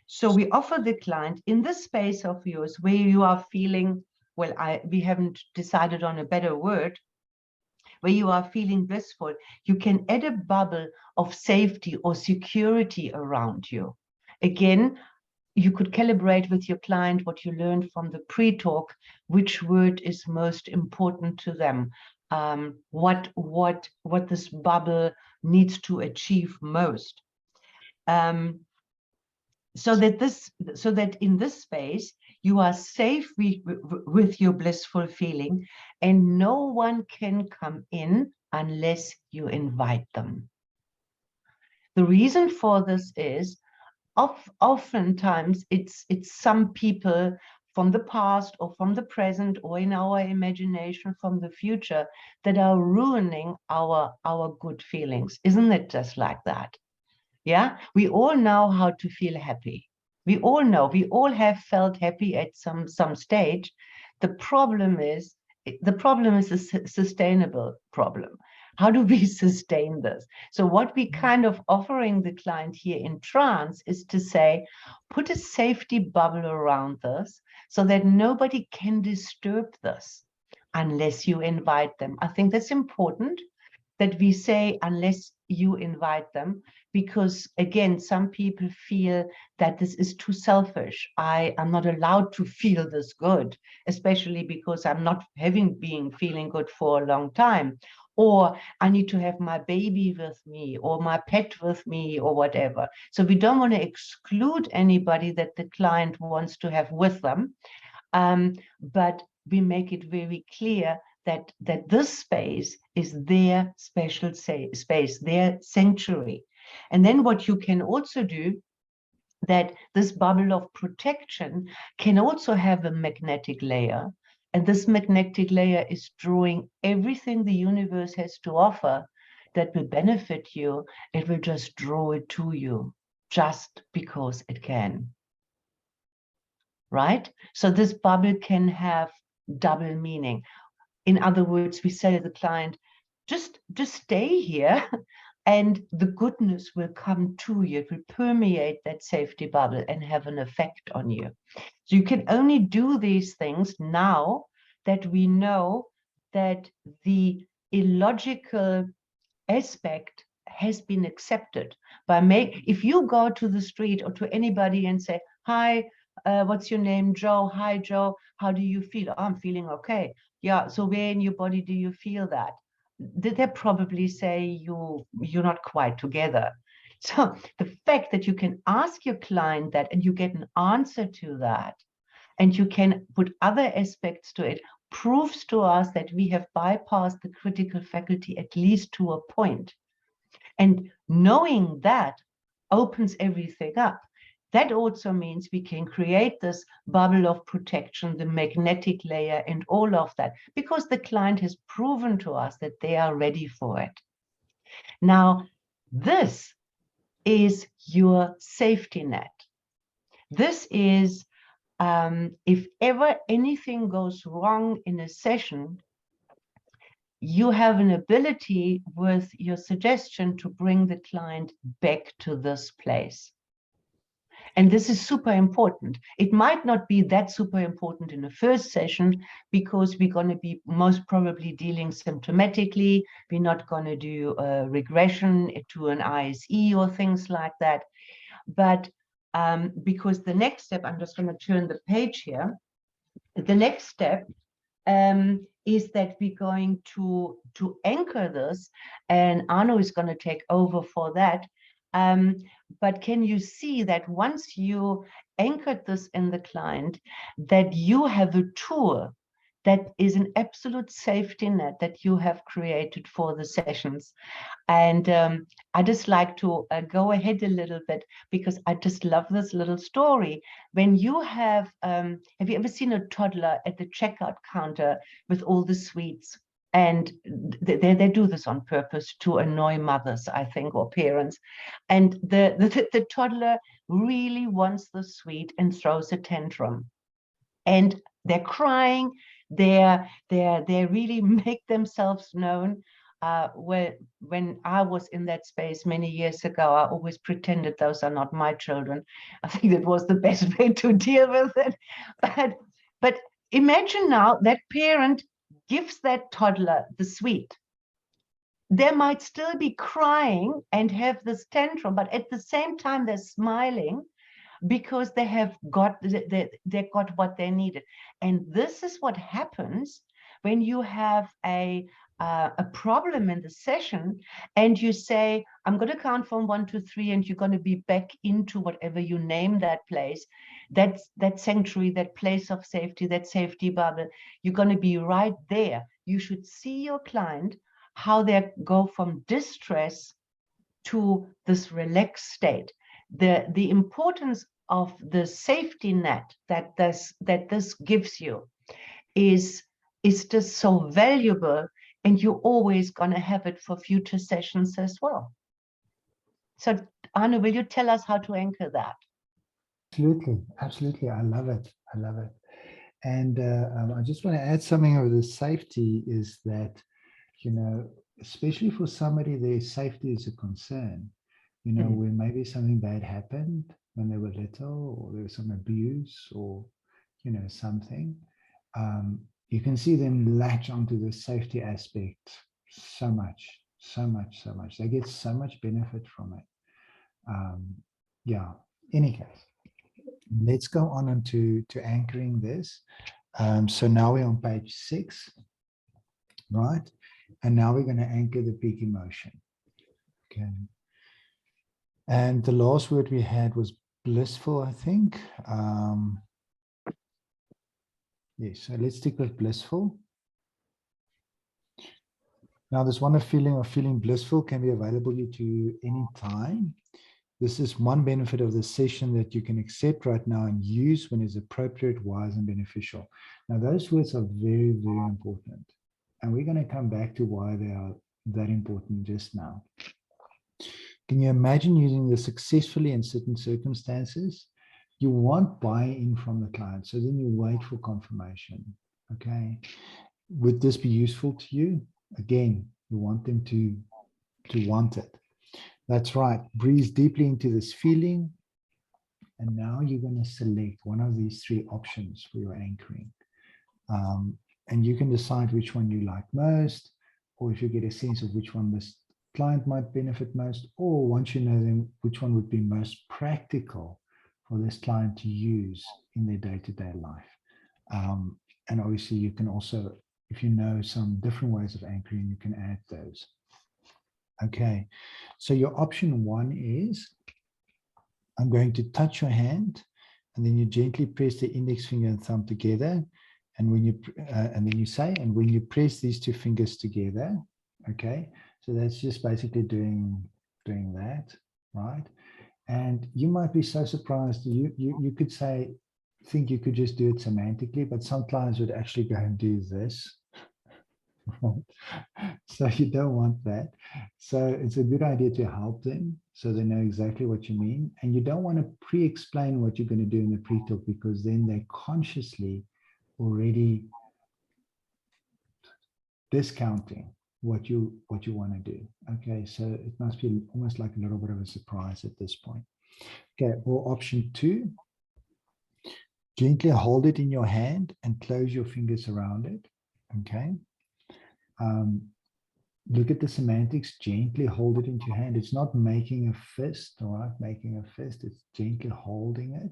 So we offer the client in this space of yours where you are feeling, well, we haven't decided on a better word, where you are feeling blissful, you can add a bubble of safety or security around you. Again, you could calibrate with your client what you learned from the pre-talk, which word is most important to them, what this bubble needs to achieve most. So that in this space, you are safe with your blissful feeling, and no one can come in unless you invite them. The reason for this is oftentimes it's some people from the past or from the present or in our imagination from the future that are ruining our good feelings. Isn't it just like that? Yeah, we all know how to feel happy. We all know, we all have felt happy at some stage. The problem is a sustainable problem. How do we sustain this? So what we kind of offering the client here in trance is to say, put a safety bubble around this so that nobody can disturb this unless you invite them. I think that's important that we say unless you invite them, because again, some people feel that this is too selfish. I am not allowed to feel this good, especially because I'm not feeling good for a long time. Or I need to have my baby with me or my pet with me or whatever. So we don't want to exclude anybody that the client wants to have with them. But we make it very clear that this space is their special space, their sanctuary. And then what you can also do, that this bubble of protection can also have a magnetic layer. And this magnetic layer is drawing everything the universe has to offer that will benefit you. It will just draw it to you just because it can. Right? So this bubble can have double meaning. In other words, we say to the client, just stay here and the goodness will come to you. It will permeate that safety bubble and have an effect on you. So you can only do these things now that we know that the illogical aspect has been accepted. If you go to the street or to anybody and say, hi, what's your name? Joe. Hi, Joe. How do you feel? Oh, I'm feeling okay. Yeah. So where in your body do you feel that? They probably say you're not quite together. So the fact that you can ask your client that and you get an answer to that, and you can put other aspects to it, proves to us that we have bypassed the critical faculty at least to a point. And knowing that opens everything up. That also means we can create this bubble of protection, the magnetic layer and all of that, because the client has proven to us that they are ready for it. Now, this is your safety net. This is, if ever anything goes wrong in a session, you have an ability with your suggestion to bring the client back to this place. And this is super important. It might not be that super important in the first session because we're going to be most probably dealing symptomatically. We're not going to do a regression to an ISE or things like that. But because the next step, I'm just going to turn the page here. The next step is that we're going to anchor this, and Arno is going to take over for that. But can you see that once you anchored this in the client, that you have a tool that is an absolute safety net that you have created for the sessions. And I just like to go ahead a little bit because I just love this little story. When you have you ever seen a toddler at the checkout counter with all the sweets? And they do this on purpose to annoy mothers, I think, or parents. And the toddler really wants the sweet and throws a tantrum. And they're crying. They really make themselves known. Well, when I was in that space many years ago, I always pretended those are not my children. I think that was the best way to deal with it. But imagine now that parent gives that toddler the sweet. They might still be crying and have this tantrum, but at the same time they're smiling because they have got they got what they needed. And this is what happens when you have a problem in the session and you say, I'm going to count from 1 to 3 and you're going to be back into whatever you name that place, that sanctuary, that place of safety, that safety bubble. You're going to be right there. You should see your client, how they go from distress to this relaxed state. The importance of the safety net that this gives you is just so valuable, and you're always going to have it for future sessions as well. So Arno, will you tell us how to anchor that? Absolutely, absolutely. I love it. I love it. And I just want to add something over the safety is that, you know, especially for somebody, their safety is a concern. You know, where maybe something bad happened when they were little, or there was some abuse, or, you know, something. You can see them latch onto the safety aspect so much, so much, so much. They get so much benefit from it. Yeah, any case, let's go on to anchoring this. So now we're on page 6, right? And now we're going to anchor the peak emotion. Okay. And the last word we had was blissful, I think. Yes, so let's stick with blissful. Now, this one feeling of feeling blissful can be available to you anytime. This is one benefit of the session that you can accept right now and use when it's appropriate, wise, and beneficial. Now, those words are very, very important. And we're going to come back to why they are that important just now. Can you imagine using this successfully in certain circumstances? You want buy-in from the client, so then you wait for confirmation. Okay. Would this be useful to you? Again, you want them to want it. That's right. Breathe deeply into this feeling. And now you're going to select one of these 3 options for your anchoring. And you can decide which one you like most, or if you get a sense of which one this client might benefit most, or once you know them, which one would be most practical for this client to use in their day-to-day life. And obviously you can also, if you know some different ways of anchoring, you can add those. Okay, so your option 1 is, I'm going to touch your hand, and then you gently press the index finger and thumb together. And when you, and then you say, and when you press these 2 fingers together, okay, so that's just basically doing that, right? And you might be so surprised, you could say, think you could just do it semantically, but some clients would actually go and do this. So you don't want that. So it's a good idea to help them so they know exactly what you mean. And you don't want to pre-explain what you're going to do in the pre-talk, because then they're consciously already discounting what you want to do. Okay, so it must be almost like a little bit of a surprise at this point. Okay, or option 2, gently hold it in your hand and close your fingers around it. Okay. Look at the semantics, gently hold it into your hand. It's not making a fist, all right? Making a fist, it's gently holding it.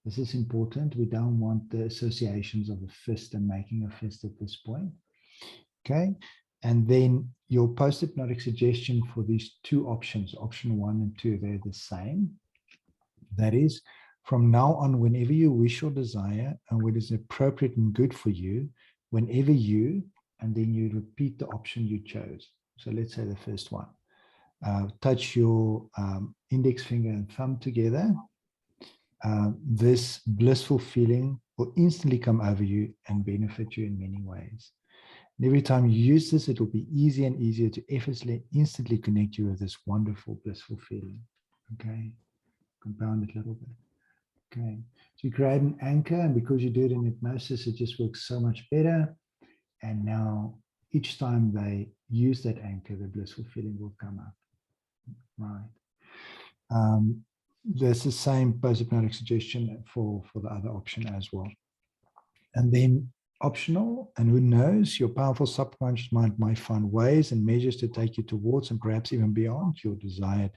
This is important. We don't want the associations of a fist and making a fist at this point. Okay. And then your post-hypnotic suggestion for these 2 options, option 1 and 2, they're the same. That is, from now on, whenever you wish or desire, and when it's appropriate and good for you, whenever you, and then you repeat the option you chose. So let's say the first one. Touch your index finger and thumb together. This blissful feeling will instantly come over you and benefit you in many ways. And every time you use this, it will be easier and easier to effortlessly, instantly connect you with this wonderful, blissful feeling. Okay, compound it a little bit. Okay, so you create an anchor, and because you do it in hypnosis, it just works so much better. And now each time they use that anchor, the blissful feeling will come up, right? There's the same post-hypnotic suggestion for the other option as well. And then optional, and who knows, your powerful subconscious mind might find ways and measures to take you towards and perhaps even beyond your desired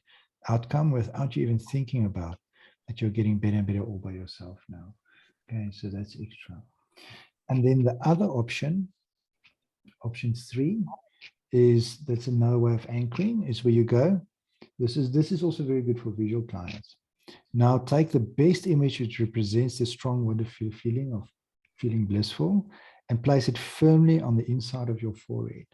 outcome without you even thinking about that you're getting better and better all by yourself now. Okay, so that's extra. And then the other option, option 3, is that's another way of anchoring, is where you go. This is also very good for visual clients. Now take the best image which represents the strong, wonderful feeling of feeling blissful and place it firmly on the inside of your forehead.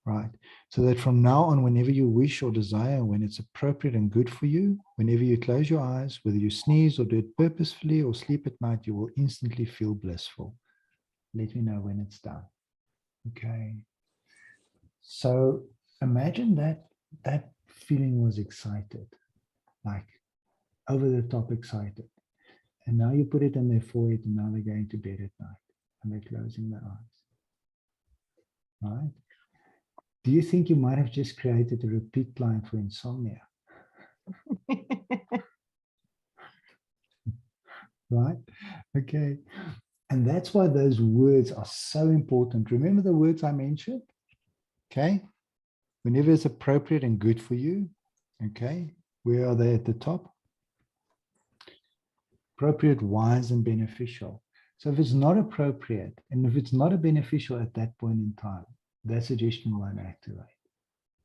right? So that from now on, whenever you wish or desire, when it's appropriate and good for you, whenever you close your eyes, whether you sneeze or do it purposefully or sleep at night, you will instantly feel blissful. Let me know when it's done. Okay. So imagine that that feeling was excited, like over the top excited. And now you put it on their forehead, and now they're going to bed at night and they're closing their eyes. Right? Do you think you might have just created a repeat line for insomnia? Right? Okay. And that's why those words are so important. Remember the words I mentioned? Okay. Whenever it's appropriate and good for you. Okay. Where are they at the top? Appropriate, wise, and beneficial. So if it's not appropriate, and if it's not a beneficial at that point in time, that suggestion won't activate.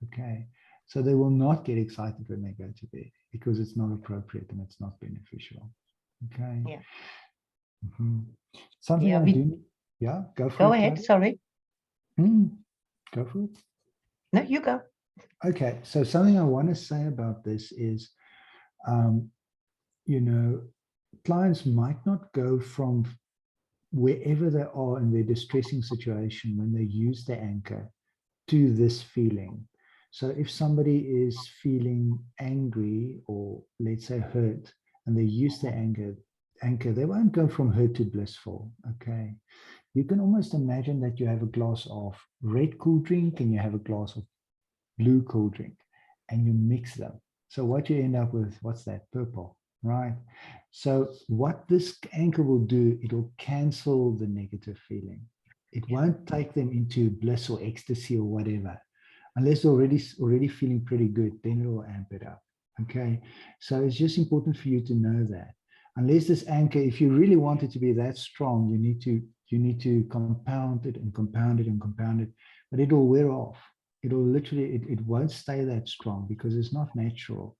Okay. So they will not get excited when they go to bed because it's not appropriate and it's not beneficial. Okay. Yeah. Mm-hmm. Something Yeah, I do. Yeah, go for it. Go ahead. Claudia. Sorry. Go for it. No, you go. Okay. So something I want to say about this is, you know, clients might not go from wherever they are in their distressing situation when they use the anchor to this feeling. So if somebody is feeling angry or let's say hurt and they use the anchor, they won't go from hurt to blissful. Okay. You can almost imagine that you have a glass of red cool drink and you have a glass of blue cool drink and you mix them. So what you end up with, what's that? Purple, right? So what this anchor will do, it will cancel the negative feeling. It won't take them into bliss or ecstasy or whatever. Unless they're already feeling pretty good, then it will amp it up. Okay. So it's just important for you to know that. Unless this anchor, if you really want it to be that strong, you need to compound it and compound it and compound it, but it will wear off. It will literally, it won't stay that strong because it's not natural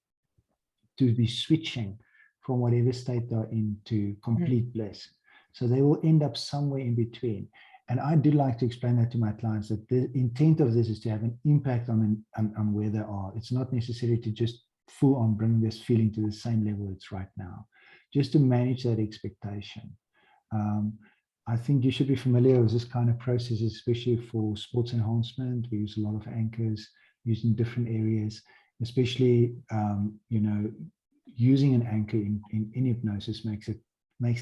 to be switching from whatever state they're in to complete bliss. So they will end up somewhere in between. And I do like to explain that to my clients, that the intent of this is to have an impact on where they are. It's not necessary to just full on bring this feeling to the same level it's right now, just to manage that expectation. I think you should be familiar with this kind of process, especially for sports enhancement. We use a lot of anchors used in different areas, especially, you know, using an anchor in hypnosis makes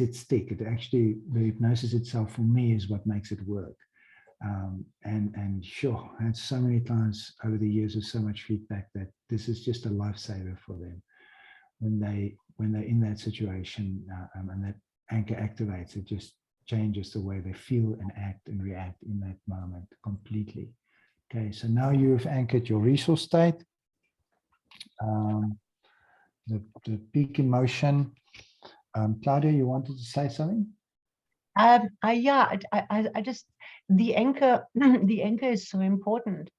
it stick. It actually, the hypnosis itself for me is what makes it work. And sure, I had so many times over the years with so much feedback that this is just a lifesaver for them when they're in that situation, and that anchor activates. It just changes the way they feel and act and react in that moment completely. Okay, so now you've anchored your resource state, the peak emotion. Claudia, you wanted to say something? Yeah, I just, the anchor is so important.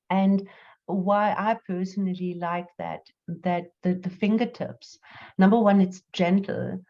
And why I personally like that the fingertips, number one, it's gentle.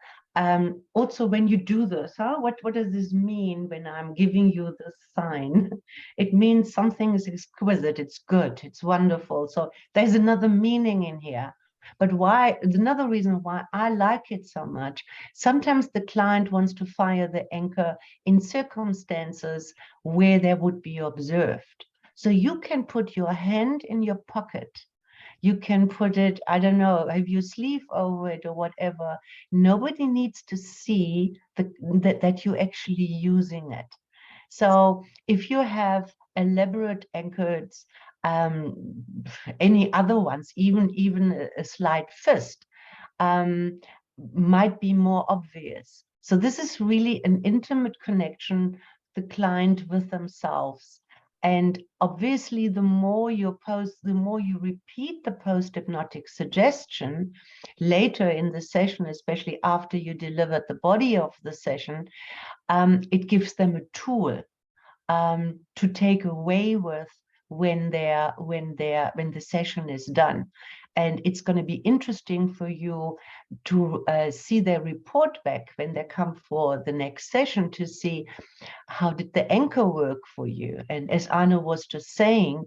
Also, when you do this, what does this mean when I'm giving you this sign? It means something is exquisite, it's good, it's wonderful. So there's another meaning in here. But why, another reason why I like it so much, sometimes the client wants to fire the anchor in circumstances where they would be observed. So you can put your hand in your pocket. You can put it, I don't know, have your sleeve over it or whatever. Nobody needs to see that you're actually using it. So if you have elaborate anchors, any other ones, even a slight fist, might be more obvious. So this is really an intimate connection, the client with themselves. And obviously, the more you repeat the post-hypnotic suggestion later in the session, especially after you delivered the body of the session, it gives them a tool to take away with when the session is done. And it's going to be interesting for you to see their report back when they come for the next session, to see how did the anchor work for you. And as Arno was just saying,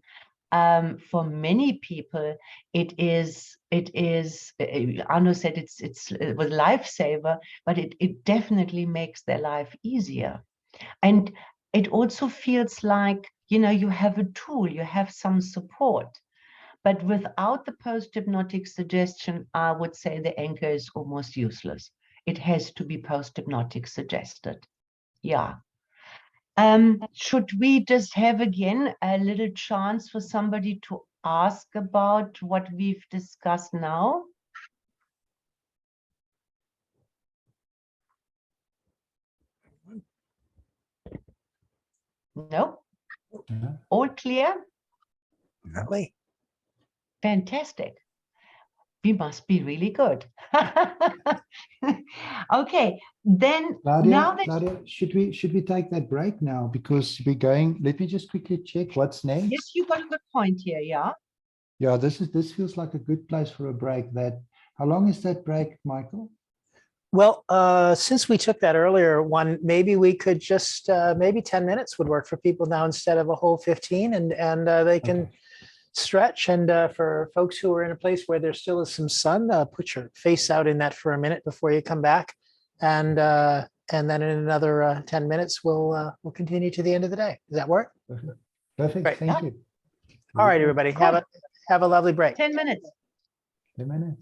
for many people, it is Arno said it was a lifesaver, but it definitely makes their life easier. And it also feels like, you know, you have a tool, you have some support. But without the post-hypnotic suggestion, I would say the anchor is almost useless. It has to be post-hypnotic suggested. Yeah. Should we just have again a little chance for somebody to ask about what we've discussed now? No? Yeah. All clear? Lovely. Fantastic. We must be really good. Okay, then now that Claudia, should we take that break now, because we're going? Let me just quickly check what's next. yes, you got a good point here, yeah. Yeah, this feels like a good place for a break. How long is that break, Michael? Well, since we took that earlier one, maybe we could just maybe 10 minutes would work for people now instead of a whole 15, and they can stretch. And for folks who are in a place where there still is some sun, put your face out in that for a minute before you come back, and then in another 10 minutes we'll continue to the end of the day. Does that work? Perfect. Great. Thank you. All right, everybody, have a lovely break. 10 minutes. 10 minutes.